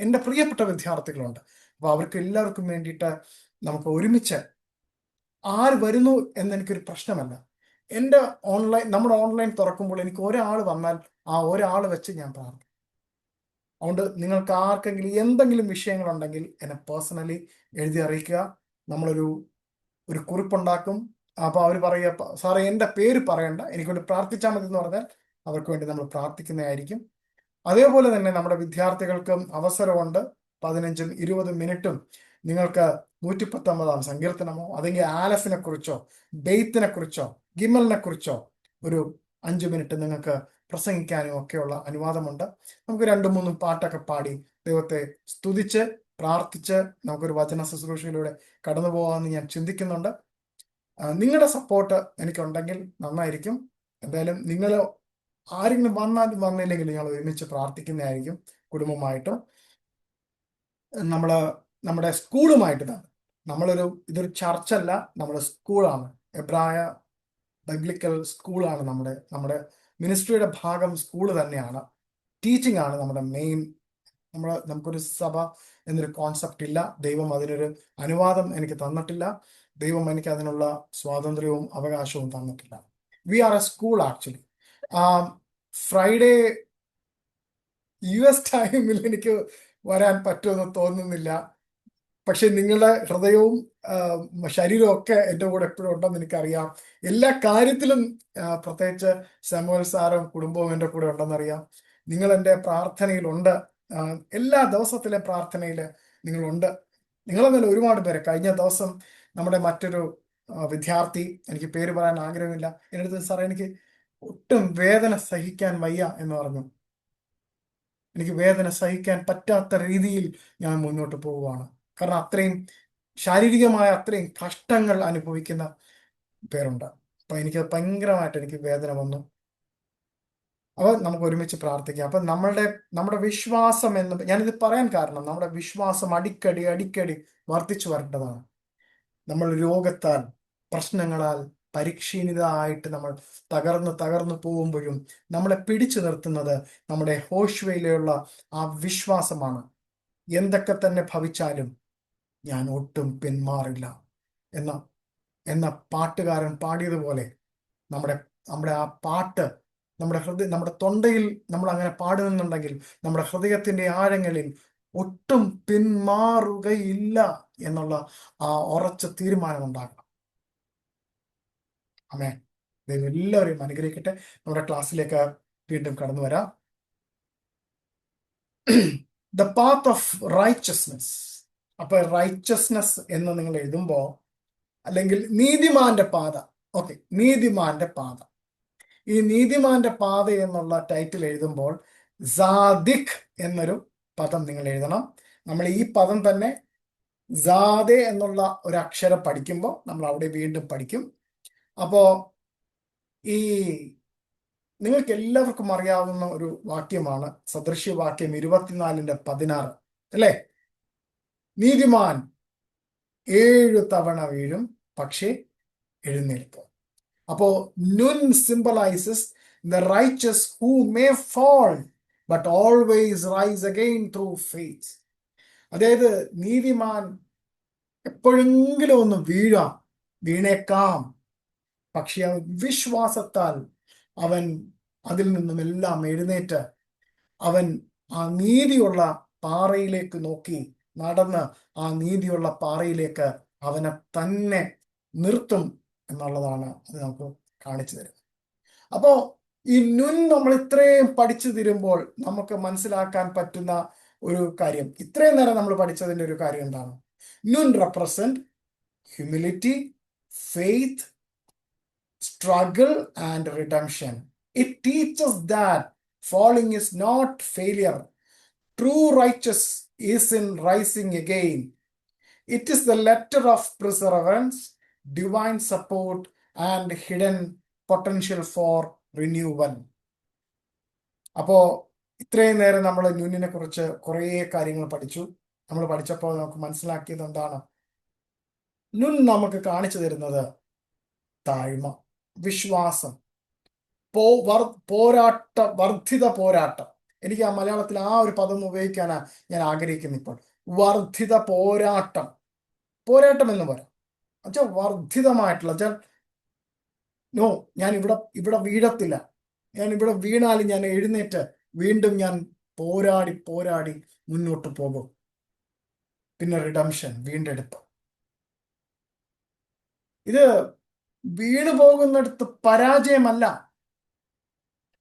എൻ്റെ പ്രിയപ്പെട്ട വിദ്യാർത്ഥികളുണ്ട്. അപ്പോൾ അവർക്ക് എല്ലാവർക്കും വേണ്ടിയിട്ട് നമുക്ക് ഒരുമിച്ച്, ആര് വരുന്നു എന്നെനിക്കൊരു പ്രശ്നമല്ല. നമ്മുടെ ഓൺലൈൻ തുറക്കുമ്പോൾ എനിക്ക് ഒരാൾ വന്നാൽ ആ ഒരാൾ വെച്ച് ഞാൻ പ്രാർത്ഥിക്കും. അതുകൊണ്ട് നിങ്ങൾക്ക് ആർക്കെങ്കിലും എന്തെങ്കിലും വിഷയങ്ങളുണ്ടെങ്കിൽ എന്നെ പേഴ്സണലി എഴുതി അറിയിക്കുക. നമ്മളൊരു കുറിപ്പുണ്ടാക്കും. അപ്പോൾ അവർ പറയുക, സാറേ എൻ്റെ പേര് പറയണ്ട, എനിക്ക് വേണ്ടി പ്രാർത്ഥിച്ചാൽ മതി എന്ന് പറഞ്ഞാൽ അവർക്ക് വേണ്ടി നമ്മൾ പ്രാർത്ഥിക്കുന്നതായിരിക്കും. അതേപോലെ തന്നെ നമ്മുടെ വിദ്യാർത്ഥികൾക്കും അവസരമുണ്ട്. 15-20 മിനിറ്റും നിങ്ങൾക്ക് 119 സങ്കീർത്തനമോ അല്ലെങ്കിൽ ആലഫിനെ കുറിച്ചോ ബെയ്ത്തിനെ കുറിച്ചോ ഗിമലിനെ കുറിച്ചോ ഒരു 5 മിനിറ്റ് നിങ്ങൾക്ക് പ്രസംഗിക്കാനും ഒക്കെയുള്ള അനുവാദമുണ്ട്. നമുക്ക് 2-3 പാട്ടൊക്കെ പാടി ദൈവത്തെ സ്തുതിച്ച് പ്രാർത്ഥിച്ച് നമുക്കൊരു വചന ശുശ്രൂഷയിലൂടെ കടന്നു പോകാമെന്ന് ഞാൻ ചിന്തിക്കുന്നുണ്ട്. നിങ്ങളുടെ സപ്പോർട്ട് എനിക്കുണ്ടെങ്കിൽ നന്നായിരിക്കും. എന്തായാലും നിങ്ങൾ ആരെങ്കിലും വന്നാലും വന്നില്ലെങ്കിലും ഞങ്ങൾ ഒരുമിച്ച് പ്രാർത്ഥിക്കുന്നതായിരിക്കും കുടുംബമായിട്ടും. നമ്മുടെ സ്കൂളുമായിട്ട് തന്നെ ഇതൊരു ചർച്ചല്ല, നമ്മുടെ സ്കൂളാണ്. എബ്രായ ബൈബ്ലിക്കൽ സ്കൂളാണ് നമ്മുടെ മിനിസ്ട്രിയുടെ ഭാഗം. സ്കൂള് തന്നെയാണ്, ടീച്ചിങ് ആണ് നമ്മുടെ മെയിൻ. നമുക്കൊരു സഭ എന്നൊരു കോൺസെപ്റ്റ് ഇല്ല. ദൈവം അതിനൊരു അനുവാദം എനിക്ക് തന്നിട്ടില്ല. ദൈവം എനിക്ക് അതിനുള്ള സ്വാതന്ത്ര്യവും അവകാശവും തന്നിട്ടില്ല. We are a school actually. Friday US ടൈമിൽ എനിക്ക് വരാൻ പറ്റുമെന്ന് തോന്നുന്നില്ല. പക്ഷെ നിങ്ങളുടെ ഹൃദയവും ശരീരവും ഒക്കെ എൻ്റെ കൂടെ എപ്പോഴും ഉണ്ടെന്ന് എനിക്കറിയാം. എല്ലാ കാര്യത്തിലും പ്രത്യേകിച്ച് സാമുവൽ സാറും കുടുംബവും എൻ്റെ കൂടെ ഉണ്ടെന്നറിയാം. നിങ്ങൾ എൻ്റെ പ്രാർത്ഥനയിലുണ്ട്. എല്ലാ ദിവസത്തിലെ പ്രാർത്ഥനയിൽ നിങ്ങളുണ്ട്. നിങ്ങളെന്നല്ല, ഒരുപാട് പേര്. കഴിഞ്ഞ ദിവസം നമ്മുടെ മറ്റൊരു വിദ്യാർത്ഥി, എനിക്ക് പേര് പറയാൻ ആഗ്രഹമില്ല, എൻ്റെ അടുത്ത് സാറേ എനിക്ക് ഒട്ടും വേദന സഹിക്കാൻ വയ്യ എന്ന് പറഞ്ഞു. എനിക്ക് വേദന സഹിക്കാൻ പറ്റാത്ത രീതിയിൽ ഞാൻ മുന്നോട്ട് പോവുകയാണ്. കാരണം അത്രയും ശാരീരികമായ അത്രയും കഷ്ടങ്ങൾ അനുഭവിക്കുന്ന പേരുണ്ട്. അപ്പൊ എനിക്ക് ഭയങ്കരമായിട്ട് എനിക്ക് വേദന വന്നു. അപ്പൊ നമുക്ക് ഒരുമിച്ച് പ്രാർത്ഥിക്കാം. അപ്പൊ നമ്മുടെ വിശ്വാസം ഞാനിത് പറയാൻ കാരണം, നമ്മുടെ വിശ്വാസം അടിക്കടി വർദ്ധിച്ചു വരേണ്ടതാണ്. നമ്മൾ രോഗത്താൽ പ്രശ്നങ്ങളാൽ പരിക്ഷീണിതമായിട്ട് നമ്മൾ തകർന്നു പോകുമ്പോഴും നമ്മളെ പിടിച്ചു നിർത്തുന്നത് നമ്മുടെ ഹോഷ്വയിലുള്ള ആ വിശ്വാസമാണ്. എന്തൊക്കെ തന്നെ ഭവിച്ചാലും ഞാൻ ഒട്ടും പിന്മാറില്ല എന്ന പാട്ടുകാരൻ പാടിയതുപോലെ നമ്മുടെ ആ പാട്ട് നമ്മുടെ തൊണ്ടയിൽ നമ്മൾ അങ്ങനെ പാടുന്നുണ്ടെങ്കിൽ നമ്മുടെ ഹൃദയത്തിന്റെ ആഴങ്ങളിൽ ഒട്ടും പിന്മാറുകയില്ല എന്നുള്ള ആ ഉറച്ച തീരുമാനം ഉണ്ടാകണം. ആമേൻ. ദൈവം എല്ലാവരെയും അനുഗ്രഹിക്കട്ടെ. നമ്മുടെ ക്ലാസ്സിലേക്ക് വീണ്ടും കടന്നു വരാം. The path of righteousness. അപ്പൊ റൈച്ചസ്നെസ് എന്ന് നിങ്ങൾ എഴുതുമ്പോ, അല്ലെങ്കിൽ നീതിമാന്റെ പാത, ഓക്കെ, നീതിമാന്റെ പാത. ഈ നീതിമാന്റെ പാത എന്നുള്ള ടൈറ്റിൽ എഴുതുമ്പോൾ സാദിഖ് എന്നൊരു പദം നിങ്ങൾ എഴുതണം. നമ്മൾ ഈ പദം തന്നെ സാദെ എന്നുള്ള ഒരു അക്ഷരം പഠിക്കുമ്പോൾ നമ്മൾ അവിടെ വീണ്ടും പഠിക്കും. അപ്പോ ഈ നിങ്ങൾക്ക് എല്ലാവർക്കും അറിയാവുന്ന ഒരു വാക്യമാണ് സദൃശ്യവാക്യം 24:16, അല്ലേ? നീതിമാൻ 7 തവണ വീഴും, പക്ഷേ എഴുന്നേൽക്കും. അപ്പോ nun symbolizes the righteous who may fall but always rise again through faith. അതായത് നീതിമാൻ എപ്പോഴെങ്കിലും ഒന്ന് വീണേക്കാം, പക്ഷെ അവൻ വിശ്വാസത്താൽ അവൻ അതിൽ നിന്നുമെല്ലാം എഴുന്നേറ്റ് അവൻ ആ നീതിയുള്ള പാറയിലേക്ക് നോക്കി നടന്ന് ആ നീതിയുള്ള പാറയിലേക്ക് അവനെ തന്നെ നിർത്തും എന്നുള്ളതാണ് അത് നമുക്ക് കാണിച്ചു തരുന്നത്. അപ്പോ ഈ നുൻ നമ്മൾ ഇത്രയും പഠിച്ചു തീരുമ്പോൾ നമുക്ക് മനസ്സിലാക്കാൻ പറ്റുന്ന ഒരു കാര്യം, ഇത്രയും നേരം നമ്മൾ പഠിച്ചതിന്റെ ഒരു കാര്യം എന്താണ്? Nun represent humility, faith, struggle and redemption. It teaches that falling is not failure. True righteous is in rising again. It is the letter of perseverance, divine support and hidden potential for renewal. അപ്പോ ഇത്രയും നേരം നമ്മൾ ന്യൂനിനെ കുറിച്ച് കുറേ കാര്യങ്ങൾ പഠിച്ചു. നമ്മൾ പഠിച്ചപ്പോൾ നമുക്ക് മനസ്സിലാക്കിയത് എന്താണ്? ന്യൂൻ നമുക്ക് കാണിച്ചു തരുന്നത് താഴ്മ, വിശ്വാസം, വർദ്ധിത പോരാട്ടം. എനിക്ക് ആ മലയാളത്തിൽ ആ ഒരു പദം ഉപയോഗിക്കാനാണ് ഞാൻ ആഗ്രഹിക്കുന്നത് ഇപ്പോൾ. വർദ്ധിത പോരാട്ടം എന്ന് പറയാം. എന്നുവെച്ചാൽ വർദ്ധിതമായിട്ടുള്ള, നോ, ഞാൻ ഇവിടെ വീഴത്തില്ല, ഞാൻ ഇവിടെ വീണാലും ഞാൻ എഴുന്നേറ്റ് വീണ്ടും ഞാൻ പോരാടി മുന്നോട്ട് പോകും. പിന്നെ റിഡംഷൻ, വീണ്ടെടുപ്പ്. ഇത് വീണു പോകുന്നിടത്ത് പരാജയമല്ല.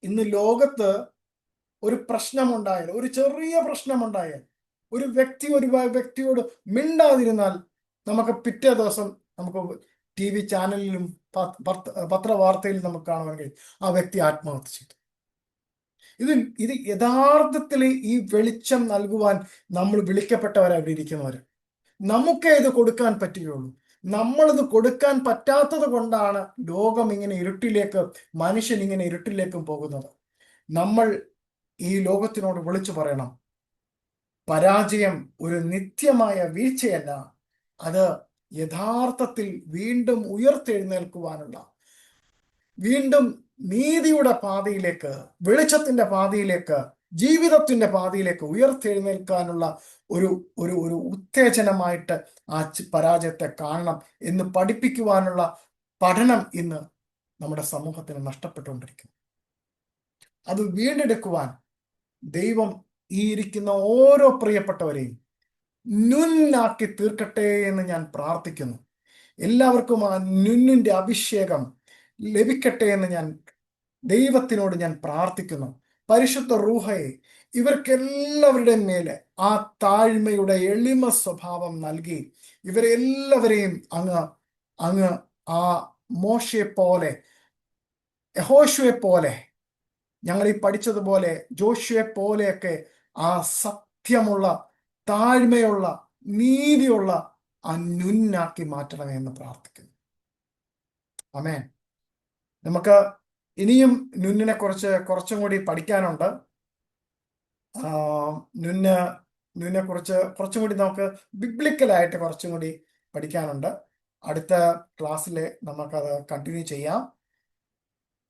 ഇന്ന് ലോകത്ത് ഒരു പ്രശ്നമുണ്ടായാൽ, ഒരു ചെറിയ പ്രശ്നമുണ്ടായാൽ, ഒരു വ്യക്തിയോട് മിണ്ടാതിരുന്നാൽ നമുക്ക് പിറ്റേ ദിവസം നമുക്ക് TV ചാനലിലും പത്രവാർത്തയിലും നമുക്ക് കാണുവാൻ കഴിയും ആ വ്യക്തി ആത്മഹത്യ ചെയ്തു. ഇത് യഥാർത്ഥത്തിൽ ഈ വെളിച്ചം നൽകുവാൻ നമ്മൾ വിളിക്കപ്പെട്ടവരായി ഇരിക്കുന്നവർ. നമുക്കേ ഇത് കൊടുക്കാൻ പറ്റുകയുള്ളൂ. നമ്മളിത് കൊടുക്കാൻ പറ്റാത്തത് കൊണ്ടാണ് ലോകം ഇങ്ങനെ ഇരുട്ടിലേക്ക്, മനുഷ്യൻ ഇങ്ങനെ ഇരുട്ടിലേക്കും പോകുന്നത്. നമ്മൾ ഈ ലോകത്തിനോട് വിളിച്ചു പറയണം, പരാജയം ഒരു നിത്യമായ വീഴ്ചയല്ല, അത് യഥാർത്ഥത്തിൽ വീണ്ടും ഉയർത്തെഴുന്നേൽക്കുവാനുള്ള, വീണ്ടും നീതിയുടെ പാതയിലേക്ക്, വെളിച്ചത്തിന്റെ പാതയിലേക്ക്, ജീവിതത്തിന്റെ പാതയിലേക്ക് ഉയർത്തെഴുന്നേൽക്കാനുള്ള ഒരു ഒരു ഒരു ഉത്തേജനമായിട്ട് ആ പരാജയത്തെ കാണണം എന്ന് പഠിപ്പിക്കുവാനുള്ള പഠനം ഇന്ന് നമ്മുടെ സമൂഹത്തിന് നഷ്ടപ്പെട്ടുകൊണ്ടിരിക്കുന്നു. അത് വീണ്ടെടുക്കുവാൻ ദൈവം ഈ ഇരിക്കുന്ന ഓരോ പ്രിയപ്പെട്ടവരെയും നുന്നാക്കി തീർക്കട്ടെ എന്ന് ഞാൻ പ്രാർത്ഥിക്കുന്നു. എല്ലാവർക്കും ആ നുന്നിന്റെ അഭിഷേകം ലഭിക്കട്ടെ എന്ന് ഞാൻ ദൈവത്തിനോട് ഞാൻ പ്രാർത്ഥിക്കുന്നു. പരിശുദ്ധ റൂഹയെ ഇവർക്കെല്ലാവരുടെയും മേലെ ആ താഴ്മയുടെ എളിമ സ്വഭാവം നൽകി ഇവരെല്ലാവരെയും അങ്ങ് അങ്ങ് ആ മോശയെ പോലെ, യഹോശുവെ പോലെ, ഞങ്ങൾ ഈ പഠിച്ചതുപോലെ ജോഷുവെ പോലെയൊക്കെ ആ സത്യമുള്ള, താഴ്മയുള്ള, നീതിയുള്ള ആ നുന്നാക്കി മാറ്റണമേ എന്ന് പ്രാർത്ഥിക്കുന്നു. ആമേൻ. നമുക്ക് ഇനിയും നുന്നിനെ കുറച്ചും കൂടി പഠിക്കാനുണ്ട്. നുന്നെ കുറിച്ച് കുറച്ചും കൂടി നമുക്ക് ബിബ്ലിക്കലായിട്ട് കുറച്ചും കൂടി പഠിക്കാനുണ്ട്. അടുത്ത ക്ലാസ്സിൽ നമുക്കത് കണ്ടിന്യൂ ചെയ്യാം.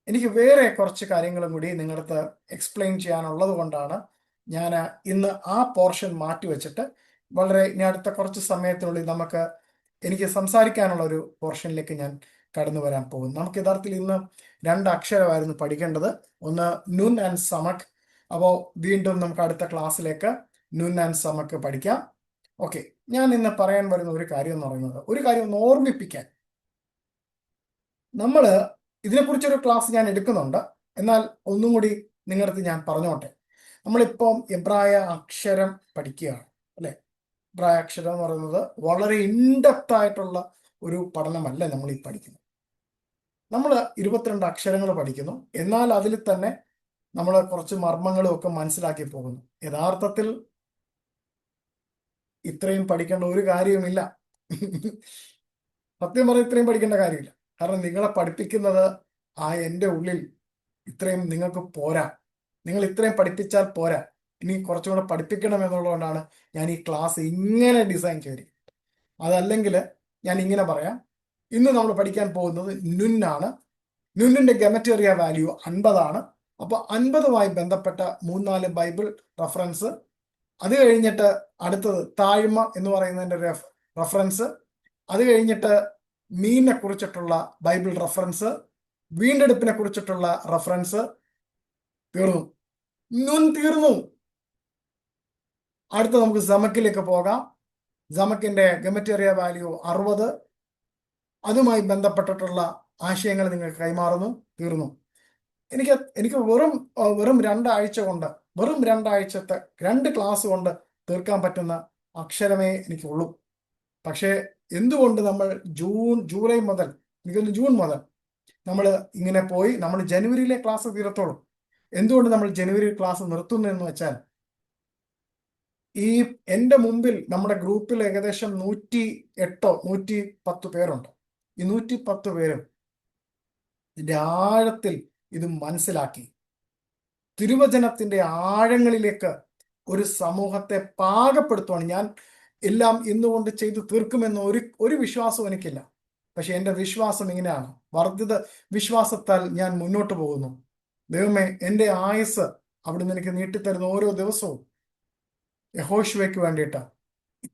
എനിക്ക് വേറെ കുറച്ച് കാര്യങ്ങളും കൂടി നിങ്ങളടുത്ത് എക്സ്പ്ലെയിൻ ചെയ്യാനുള്ളത് കൊണ്ടാണ് ഞാൻ ഇന്ന് ആ പോർഷൻ മാറ്റിവെച്ചിട്ട് ഇനി അടുത്ത കുറച്ച് സമയത്തിനുള്ളിൽ എനിക്ക് സംസാരിക്കാനുള്ള ഒരു പോർഷനിലേക്ക് ഞാൻ കടന്നു വരാൻ പോകുന്നു. നമുക്ക് യഥാർത്ഥത്തിൽ ഇന്ന് 2 അക്ഷരമായിരുന്നു പഠിക്കേണ്ടത്. ഒന്ന് നുൻ ആൻഡ് സമക്. അപ്പോൾ വീണ്ടും നമുക്ക് അടുത്ത ക്ലാസ്സിലേക്ക് നുൻ ആൻഡ് സമക് പഠിക്കാം. ഓക്കെ, ഞാൻ ഇന്ന് പറയാൻ വരുന്ന ഒരു കാര്യം എന്ന് പറയുന്നത്, ഒരു കാര്യം ഒന്ന് ഓർമ്മിപ്പിക്കാൻ. നമ്മൾ ഇതിനെക്കുറിച്ചൊരു ക്ലാസ് ഞാൻ എടുക്കുന്നുണ്ട്, എന്നാൽ ഒന്നും കൂടി നിങ്ങളടുത്ത് ഞാൻ പറഞ്ഞോട്ടെ. നമ്മളിപ്പം എബ്രായ അക്ഷരം പഠിക്കുകയാണ്, അല്ലെ? എബ്രായ അക്ഷരം എന്ന് പറയുന്നത് വളരെ ഇൻഡെപ്ത് ആയിട്ടുള്ള ഒരു പഠനമല്ല നമ്മൾ ഈ പഠിക്കുന്നത്. നമ്മൾ 22 അക്ഷരങ്ങൾ പഠിക്കുന്നു, എന്നാൽ അതിൽ തന്നെ നമ്മൾ കുറച്ച് മർമ്മങ്ങളും ഒക്കെ മനസ്സിലാക്കി പോകുന്നു. യഥാർത്ഥത്തിൽ ഇത്രയും പഠിക്കേണ്ട ഒരു കാര്യവുമില്ല. സത്യം പറഞ്ഞാൽ ഇത്രയും പഠിക്കേണ്ട കാര്യമില്ല. കാരണം നിങ്ങളെ പഠിപ്പിക്കുന്നത് എൻ്റെ ഉള്ളിൽ ഇത്രയും നിങ്ങൾക്ക് പോരാ. നിങ്ങൾ ഇത്രയും പഠിപ്പിച്ചാൽ പോരാ, ഇനി കുറച്ചുകൂടെ പഠിപ്പിക്കണം എന്നുള്ളതുകൊണ്ടാണ് ഞാൻ ഈ ക്ലാസ് ഇങ്ങനെ ഡിസൈൻ ചെയ്തിരിക്കുന്നത്. അതല്ലെങ്കിൽ ഞാൻ ഇങ്ങനെ പറയാം, ഇന്ന് നമ്മൾ പഠിക്കാൻ പോകുന്നത് നുന്നാണ്. നുന്നിന്റെ ഗമറ്റേറിയ വാല്യൂ 50 ആണ്. അപ്പോൾ 50മായി ബന്ധപ്പെട്ട 3-4 ബൈബിൾ റെഫറൻസ്. അത് കഴിഞ്ഞിട്ട് അടുത്തത് താഴ്മ എന്ന് പറയുന്നതിൻ്റെ റെഫറൻസ്. അത് കഴിഞ്ഞിട്ട് മീനിനെ കുറിച്ചിട്ടുള്ള ബൈബിൾ റെഫറൻസ്, വീണ്ടെടുപ്പിനെ കുറിച്ചിട്ടുള്ള റെഫറൻസ്. തീർന്നു, നുൻ തീർന്നു. അടുത്ത നമുക്ക് സമക്കിലേക്ക് പോകാം. സമക്കിന്റെ ഗമറ്റേറിയ വാല്യൂ 60. അതുമായി ബന്ധപ്പെട്ടിട്ടുള്ള ആശയങ്ങൾ നിങ്ങൾക്ക് കൈമാറുന്നു. തീർന്നു. എനിക്ക് വെറും 2 ആഴ്ച കൊണ്ട്, വെറും 2 ആഴ്ചത്തെ 2 ക്ലാസ് കൊണ്ട് തീർക്കാൻ പറ്റുന്ന അക്ഷരമേ എനിക്കുള്ളൂ. പക്ഷേ എന്തുകൊണ്ട് നമ്മൾ ജൂലൈ മുതൽ, എനിക്കൊന്ന് ജൂൺ മുതൽ നമ്മൾ ഇങ്ങനെ പോയി നമ്മൾ ജനുവരിയിലെ ക്ലാസ് തീരത്തോളൂ. എന്തുകൊണ്ട് നമ്മൾ ജനുവരി ക്ലാസ് നിർത്തുന്നു എന്ന് വെച്ചാൽ, ഈ എൻ്റെ മുമ്പിൽ നമ്മുടെ ഗ്രൂപ്പിൽ ഏകദേശം 108 110 പേരുണ്ട്. ഈ 110 പേരും ഇതിൻ്റെ ആഴത്തിൽ ഇത് മനസ്സിലാക്കി തിരുവചനത്തിന്റെ ആഴങ്ങളിലേക്ക് ഒരു സമൂഹത്തെ പാകപ്പെടുത്തുവാണ്. ഞാൻ എല്ലാം ഇന്നുകൊണ്ട് ചെയ്തു തീർക്കുമെന്ന് ഒരു വിശ്വാസവും എനിക്കില്ല. പക്ഷെ എൻ്റെ വിശ്വാസം ഇങ്ങനെയാണ്, വർദ്ധിത വിശ്വാസത്താൽ ഞാൻ മുന്നോട്ട് പോകുന്നു. ദൈവമേ, എൻ്റെ ആയുസ് അവിടുന്ന് എനിക്ക് നീട്ടിത്തരുന്ന ഓരോ ദിവസവും യഹോശുവയ്ക്ക് വേണ്ടിയിട്ട്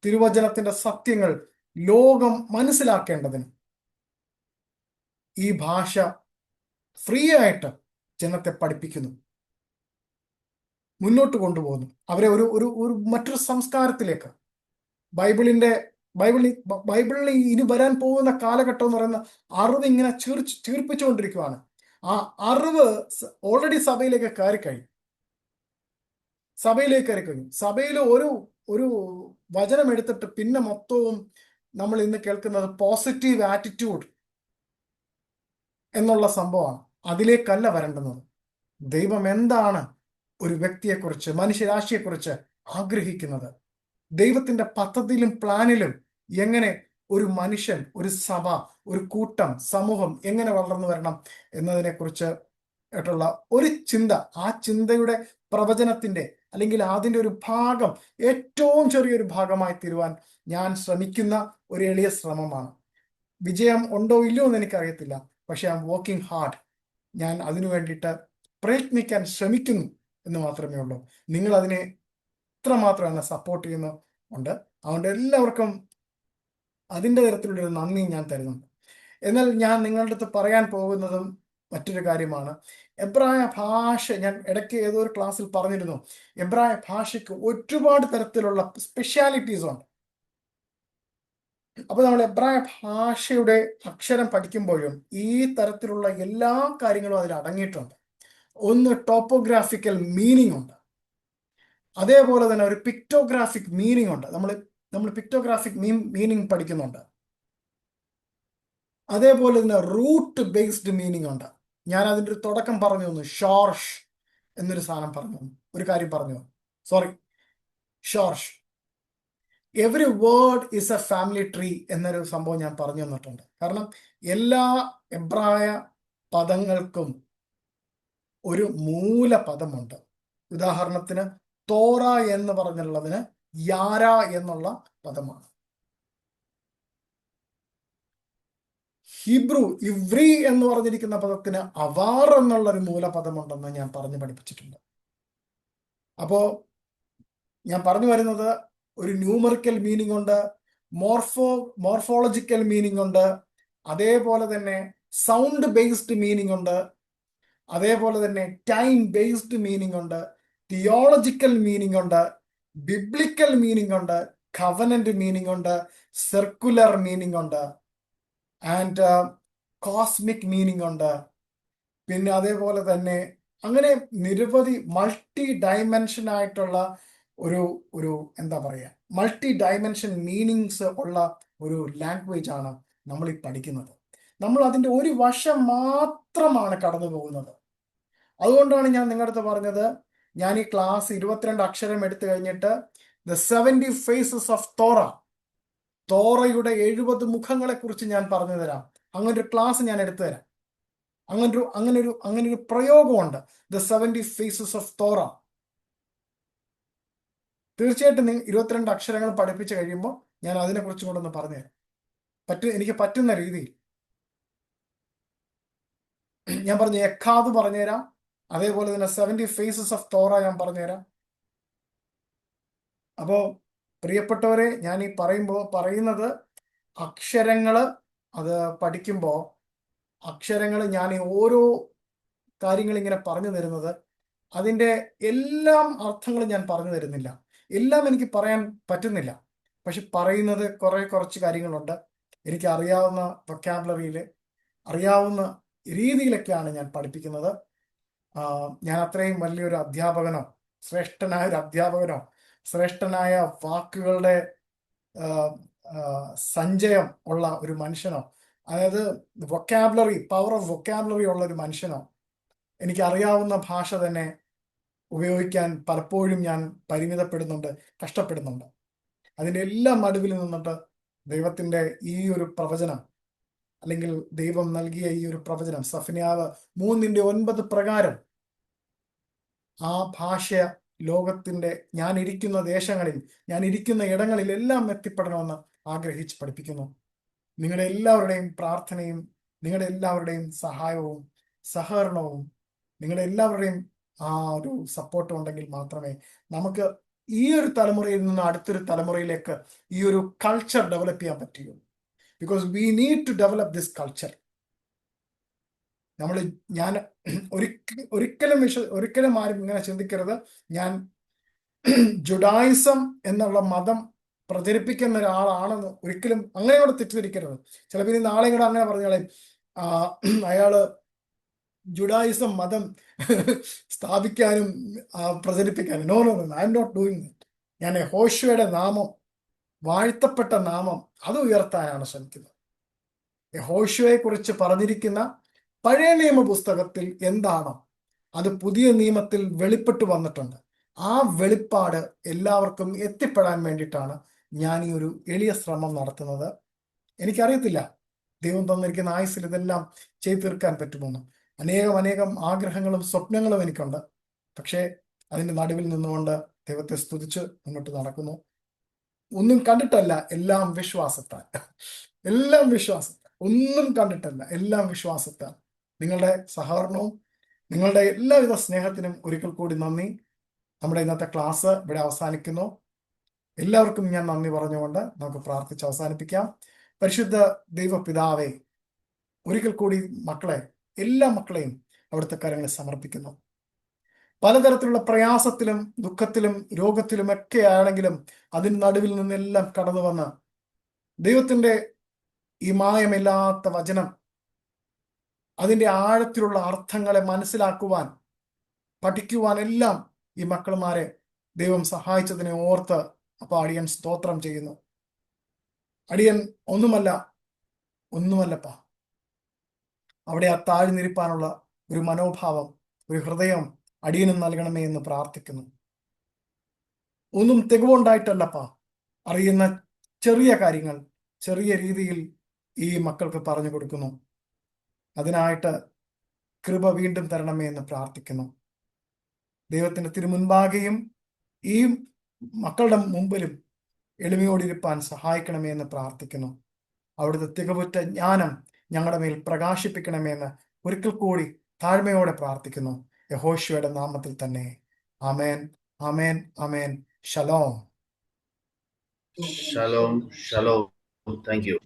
തിരുവചനത്തിന്റെ സത്യങ്ങൾ ലോകം മനസ്സിലാക്കേണ്ടതിന് ഈ ഭാഷ ഫ്രീ ആയിട്ട് ജനത്തെ പഠിപ്പിക്കുന്നു, മുന്നോട്ട് കൊണ്ടുപോകുന്നു അവരെ ഒരു മറ്റൊരു സംസ്കാരത്തിലേക്ക്. ബൈബിളിന്റെ ബൈബിളിൽ ഇനി വരാൻ പോകുന്ന കാലഘട്ടം എന്ന് പറയുന്ന അറിവ് ഇങ്ങനെ ചീർപ്പിച്ചുകൊണ്ടിരിക്കുകയാണ്. ആ അറിവ് ഓൾറെഡി സഭയിലേക്ക് കയറി കഴിഞ്ഞു. സഭയിൽ ഒരു വചനം എടുത്തിട്ട് പിന്നെ മൊത്തവും നമ്മൾ ഇന്ന് കേൾക്കുന്നത് പോസിറ്റീവ് ആറ്റിറ്റ്യൂഡ് എന്നുള്ള സംഭവമാണ്. അതിലേക്കല്ല വരേണ്ടുന്നത്. ദൈവം എന്താണ് ഒരു വ്യക്തിയെക്കുറിച്ച്, മനുഷ്യരാശിയെക്കുറിച്ച് ആഗ്രഹിക്കുന്നത്, ദൈവത്തിന്റെ പദ്ധതിയിലും പ്ലാനിലും എങ്ങനെ ഒരു മനുഷ്യൻ, ഒരു സഭ, ഒരു കൂട്ടം, സമൂഹം എങ്ങനെ വളർന്നു വരണം എന്നതിനെ കുറിച്ച് ആയിട്ടുള്ള ഒരു ചിന്ത, ആ ചിന്തയുടെ പ്രവചനത്തിന്റെ അല്ലെങ്കിൽ അതിന്റെ ഒരു ഭാഗം, ഏറ്റവും ചെറിയൊരു ഭാഗമായി തീരുവാൻ ഞാൻ ശ്രമിക്കുന്ന ഒരു എളിയ ശ്രമമാണ്. വിജയം ഉണ്ടോ ഇല്ലയോ എന്ന് എനിക്കറിയത്തില്ല, പക്ഷെ ഐ എം വർക്കിംഗ് ഹാർഡ്. ഞാൻ അതിനു വേണ്ടിയിട്ട് പ്രയത്നിക്കാൻ ശ്രമിക്കുന്നു എന്ന് മാത്രമേ ഉള്ളൂ. നിങ്ങൾ അതിനെ ഇത്രമാത്രം എന്നെ സപ്പോർട്ട് ചെയ്യുന്നുണ്ട്. അതുകൊണ്ട് എല്ലാവർക്കും അതിൻ്റെ തരത്തിലുള്ളൊരു നന്ദി ഞാൻ തരുന്നുണ്ട്. എന്നാൽ ഞാൻ നിങ്ങളുടെ അടുത്ത് പറയാൻ പോകുന്നതും മറ്റൊരു കാര്യമാണ്. എബ്രായ ഭാഷ, ഞാൻ ഇടയ്ക്ക് ഏതോ ഒരു ക്ലാസ്സിൽ പറഞ്ഞിരുന്നു, എബ്രായ ഭാഷയ്ക്ക് ഒരുപാട് തരത്തിലുള്ള സ്പെഷ്യാലിറ്റീസ് ഉണ്ട്. അപ്പൊ നമ്മൾ എബ്രായ ഭാഷയുടെ അക്ഷരം പഠിക്കുമ്പോഴും ഈ തരത്തിലുള്ള എല്ലാ കാര്യങ്ങളും അതിൽ അടങ്ങിയിട്ടുണ്ട്. ഒന്ന് ടോപ്പോഗ്രാഫിക്കൽ മീനിങ് ഉണ്ട്, അതേപോലെ തന്നെ ഒരു പിക്ടോഗ്രാഫിക് മീനിങ് ഉണ്ട്. നമ്മൾ പിക്ടോഗ്രാഫിക് മീനിങ് പഠിക്കുന്നുണ്ട്. അതേപോലെ തന്നെ റൂട്ട് ബേസ്ഡ് മീനിങ് ഉണ്ട്. ഞാൻ അതിൻ്റെ ഒരു തുടക്കം പറഞ്ഞു തന്നു, ഷോർഷ് എന്നൊരു സാധനം പറഞ്ഞു, ഒരു കാര്യം പറഞ്ഞു, സോറി, ഷോർഷ്. Every word is a family tree എന്നൊരു സംഭവം ഞാൻ പറഞ്ഞു തന്നിട്ടുണ്ട്. കാരണം എല്ലാ എബ്രായ പദങ്ങൾക്കും ഒരു മൂലപദമുണ്ട്. ഉദാഹരണത്തിന് തോറ എന്ന് പറഞ്ഞുള്ളതിന് യാര എന്നുള്ള പദമാണ്. ഹീബ്രു, ഇവ്രി എന്ന് പറഞ്ഞിരിക്കുന്ന പദത്തിന് അവാർ എന്നുള്ള ഒരു മൂലപദമുണ്ടെന്ന് ഞാൻ പറഞ്ഞു പഠിപ്പിച്ചിട്ടുണ്ട്. അപ്പോ ഞാൻ പറഞ്ഞു വരുന്നത്, ഒരു ന്യൂമറിക്കൽ മീനിങ് ഉണ്ട്, മോർഫോളജിക്കൽ മീനിങ് ഉണ്ട്, അതേപോലെ തന്നെ സൗണ്ട് ബേസ്ഡ് മീനിങ് ഉണ്ട്, അതേപോലെ തന്നെ ടൈം ബേസ്ഡ് മീനിങ് ഉണ്ട്, തിയോളജിക്കൽ മീനിങ് ഉണ്ട്, ബിബ്ലിക്കൽ മീനിങ് ഉണ്ട്, കവനന്റ് മീനിങ് ഉണ്ട്, സർക്കുലർ മീനിങ് ഉണ്ട്, ആൻഡ് കോസ്മിക് മീനിങ് ഉണ്ട്. പിന്നെ അതേപോലെ തന്നെ അങ്ങനെ നിരവധി മൾട്ടി ഡയമെൻഷൻ ആയിട്ടുള്ള ഒരു എന്താ പറയുക, മൾട്ടി ഡയമെൻഷൻ മീനിങ്സ് ഉള്ള ഒരു ലാംഗ്വേജ് ആണ് നമ്മൾ ഈ പഠിക്കുന്നത്. നമ്മൾ അതിൻ്റെ ഒരു വശം മാത്രമാണ് കടന്നു പോകുന്നത്. അതുകൊണ്ടാണ് ഞാൻ നിങ്ങളുടെ അടുത്ത് പറഞ്ഞത്, ഞാൻ ഈ ക്ലാസ് 22 അക്ഷരം എടുത്തു കഴിഞ്ഞിട്ട് ദ 70 ഫേസസ് ഓഫ് തോറ, തോറയുടെ 70 മുഖങ്ങളെ കുറിച്ച് ഞാൻ പറഞ്ഞു തരാം. അങ്ങനൊരു ക്ലാസ് ഞാൻ എടുത്തു തരാം. അങ്ങനൊരു പ്രയോഗമുണ്ട്, ദ 70 ഫേസസ് ഓഫ് തോറ. തീർച്ചയായിട്ടും 22 അക്ഷരങ്ങൾ പഠിപ്പിച്ചു കഴിയുമ്പോൾ ഞാൻ അതിനെക്കുറിച്ചും കൂടെ ഒന്ന് പറഞ്ഞുതരാം, എനിക്ക് പറ്റുന്ന രീതിയിൽ. ഞാൻ പറഞ്ഞു എക്കാത് പറഞ്ഞുതരാം, അതേപോലെ തന്നെ 70 ഫേസസ് ഓഫ് തോറ ഞാൻ പറഞ്ഞുതരാം. അപ്പോൾ പ്രിയപ്പെട്ടവരെ, ഞാൻ ഈ പറയുന്നത് അക്ഷരങ്ങൾ അത് പഠിക്കുമ്പോൾ അക്ഷരങ്ങൾ ഞാൻ ഈ ഓരോ കാര്യങ്ങൾ ഇങ്ങനെ പറഞ്ഞു തരുന്നത്, അതിൻ്റെ എല്ലാം അർത്ഥങ്ങളും ഞാൻ പറഞ്ഞു തരുന്നില്ല, എല്ലാം എനിക്ക് പറയാൻ പറ്റുന്നില്ല. പക്ഷെ പറയുന്നത് കുറച്ച് കാര്യങ്ങളുണ്ട്. എനിക്ക് അറിയാവുന്ന വൊക്കാബുലറിയിൽ, അറിയാവുന്ന രീതിയിലൊക്കെയാണ് ഞാൻ പഠിപ്പിക്കുന്നത്. ഞാൻ അത്രയും വലിയൊരു അധ്യാപകനോ ശ്രേഷ്ഠനായ ഒരു അധ്യാപകനോ ശ്രേഷ്ഠനായ വാക്കുകളുടെ സഞ്ചയം ഉള്ള ഒരു മനുഷ്യനോ, അതായത് വൊക്കാബുലറി, പവർ ഓഫ് വൊക്കാബുലറി ഉള്ള ഒരു മനുഷ്യനോ, എനിക്ക് അറിയാവുന്ന ഭാഷ തന്നെ ഉപയോഗിക്കാൻ പലപ്പോഴും ഞാൻ പരിമിതപ്പെടുന്നുണ്ട്, കഷ്ടപ്പെടുന്നുണ്ട്. അതിൻ്റെ എല്ലാം നടുവിൽ നിന്നിട്ട് ദൈവത്തിൻ്റെ ഈ ഒരു പ്രവചനം, അല്ലെങ്കിൽ ദൈവം നൽകിയ ഈ ഒരു പ്രവചനം, സഫന്യാവ് 3:9 പ്രകാരം ആ ഭാഷ ലോകത്തിന്റെ, ഞാൻ ഇരിക്കുന്ന ദേശങ്ങളിൽ, ഞാൻ ഇരിക്കുന്ന ഇടങ്ങളിൽ എല്ലാം എത്തിപ്പെടണമെന്ന് ആഗ്രഹിച്ച് പഠിപ്പിക്കുന്നു. നിങ്ങളുടെ എല്ലാവരുടെയും പ്രാർത്ഥനയും നിങ്ങളുടെ എല്ലാവരുടെയും സഹായവും സഹകരണവും നിങ്ങളുടെ എല്ലാവരുടെയും ആ ഒരു സപ്പോർട്ടും ഉണ്ടെങ്കിൽ മാത്രമേ നമുക്ക് ഈ ഒരു തലമുറയിൽ നിന്ന് അടുത്തൊരു തലമുറയിലേക്ക് ഈ ഒരു കൾച്ചർ ഡെവലപ്പ് ചെയ്യാൻ പറ്റുകയുള്ളൂ. Because we need to develop this culture. ഞാൻ ഒരിക്കലും ആരും ഇങ്ങനെ ചിന്തിക്കരുത്, ഞാൻ ജുഡായിസം എന്നുള്ള മതം പ്രചരിപ്പിക്കുന്ന ഒരാളാണെന്ന് ഒരിക്കലും അങ്ങനെയോട് തെറ്റിദ്ധരിക്കരുത്. ചിലപ്പോൾ ഇനി നാളെ കൂടെ അങ്ങനെ പറഞ്ഞാലേ അയാള് ജുഡായിസം മതം സ്ഥാപിക്കാനും പ്രചരിപ്പിക്കാനും. No no no, I am not doing that. ഞാൻ യഹോശുവയുടെ നാമം, വാഴ്ത്തപ്പെട്ട നാമം, അത് ഉയർത്താനാണ് ശ്രമിക്കുന്നത്. യഹോശുവയെ കുറിച്ച് പറഞ്ഞിരിക്കുന്ന പഴയ നിയമ പുസ്തകത്തിൽ എന്താണോ അത് പുതിയ നിയമത്തിൽ വെളിപ്പെട്ടു വന്നിട്ടുണ്ട്. ആ വെളിപ്പാട് എല്ലാവർക്കും എത്തിപ്പെടാൻ വേണ്ടിയിട്ടാണ് ഞാൻ ഈ ഒരു എളിയ ശ്രമം നടത്തുന്നത്. എനിക്കറിയത്തില്ല ദൈവം തന്നിരിക്കുന്ന ആയുസ്സിൽ ഇതെല്ലാം ചെയ്തു തീർക്കാൻ പറ്റുമെന്ന്. അനേകം ആഗ്രഹങ്ങളും സ്വപ്നങ്ങളും എനിക്കുണ്ട്. പക്ഷേ അതിൻ്റെ നടുവിൽ നിന്നുകൊണ്ട് ദൈവത്തെ സ്തുതിച്ച് മുന്നോട്ട് നടക്കുന്നു. ഒന്നും കണ്ടിട്ടല്ല, എല്ലാം വിശ്വാസത്താൽ. എല്ലാം വിശ്വാസത്താൽ, ഒന്നും കണ്ടിട്ടല്ല, എല്ലാം വിശ്വാസത്താൽ. നിങ്ങളുടെ സഹകരണവും നിങ്ങളുടെ എല്ലാവിധ സ്നേഹത്തിനും ഒരിക്കൽ കൂടി നന്ദി. നമ്മുടെ ഇന്നത്തെ ക്ലാസ് ഇവിടെ അവസാനിക്കുന്നു. എല്ലാവർക്കും ഞാൻ നന്ദി പറഞ്ഞുകൊണ്ട് നമുക്ക് പ്രാർത്ഥിച്ച് അവസാനിപ്പിക്കാം. പരിശുദ്ധ ദൈവപിതാവേ, ഒരിക്കൽ കൂടി എല്ലാ മക്കളെയും അവിടുത്തെ കരങ്ങളിൽ സമർപ്പിക്കുന്നു. പലതരത്തിലുള്ള പ്രയാസത്തിലും ദുഃഖത്തിലും രോഗത്തിലും ഒക്കെ ആണെങ്കിലും അതിന് നടുവിൽ നിന്നെല്ലാം കടന്നു വന്ന് ദൈവത്തിന്റെ ഈ മായമില്ലാത്ത വചനം, അതിൻ്റെ ആഴത്തിലുള്ള അർത്ഥങ്ങളെ മനസ്സിലാക്കുവാൻ, പഠിക്കുവാൻ എല്ലാം ഈ മക്കളുമാരെ ദൈവം സഹായിച്ചതിനെ ഓർത്ത് അപ്പോൾ അടിയൻ സ്തോത്രം ചെയ്യുന്നു. അടിയൻ ഒന്നുമല്ലപ്പാ, അവിടെ ആ താഴ്ന്നിരിപ്പാനുള്ള ഒരു മനോഭാവം, ഒരു ഹൃദയം അടിയനും നൽകണമേ എന്ന് പ്രാർത്ഥിക്കുന്നു. ഒന്നും തികവുണ്ടായിട്ടല്ലപ്പാ, അറിയുന്ന ചെറിയ കാര്യങ്ങൾ ചെറിയ രീതിയിൽ ഈ മക്കൾക്ക് പറഞ്ഞു കൊടുക്കുന്നു. അതിനായിട്ട് കൃപ വീണ്ടും തരണമേ എന്ന് പ്രാർത്ഥിക്കുന്നു. ദൈവത്തിന്റെ തിരുമുൻപാകെയും ഈ മക്കളുടെ മുമ്പിലും എളിമയോടിരിപ്പാൻ സഹായിക്കണമേ എന്ന് പ്രാർത്ഥിക്കുന്നു. അവിടുത്തെ തികവുറ്റ ജ്ഞാനം ഞങ്ങളുടെ മേൽ പ്രകാശിപ്പിക്കണമേ എന്ന് ഒരിക്കൽ കൂടി താഴ്മയോടെ പ്രാർത്ഥിക്കുന്നു. യഹോശുവയുടെ നാമത്തിൽ തന്നെ. ആമേൻ, ആമേൻ, ആമേൻ. Shalom. Shalom, shalom. Thank you.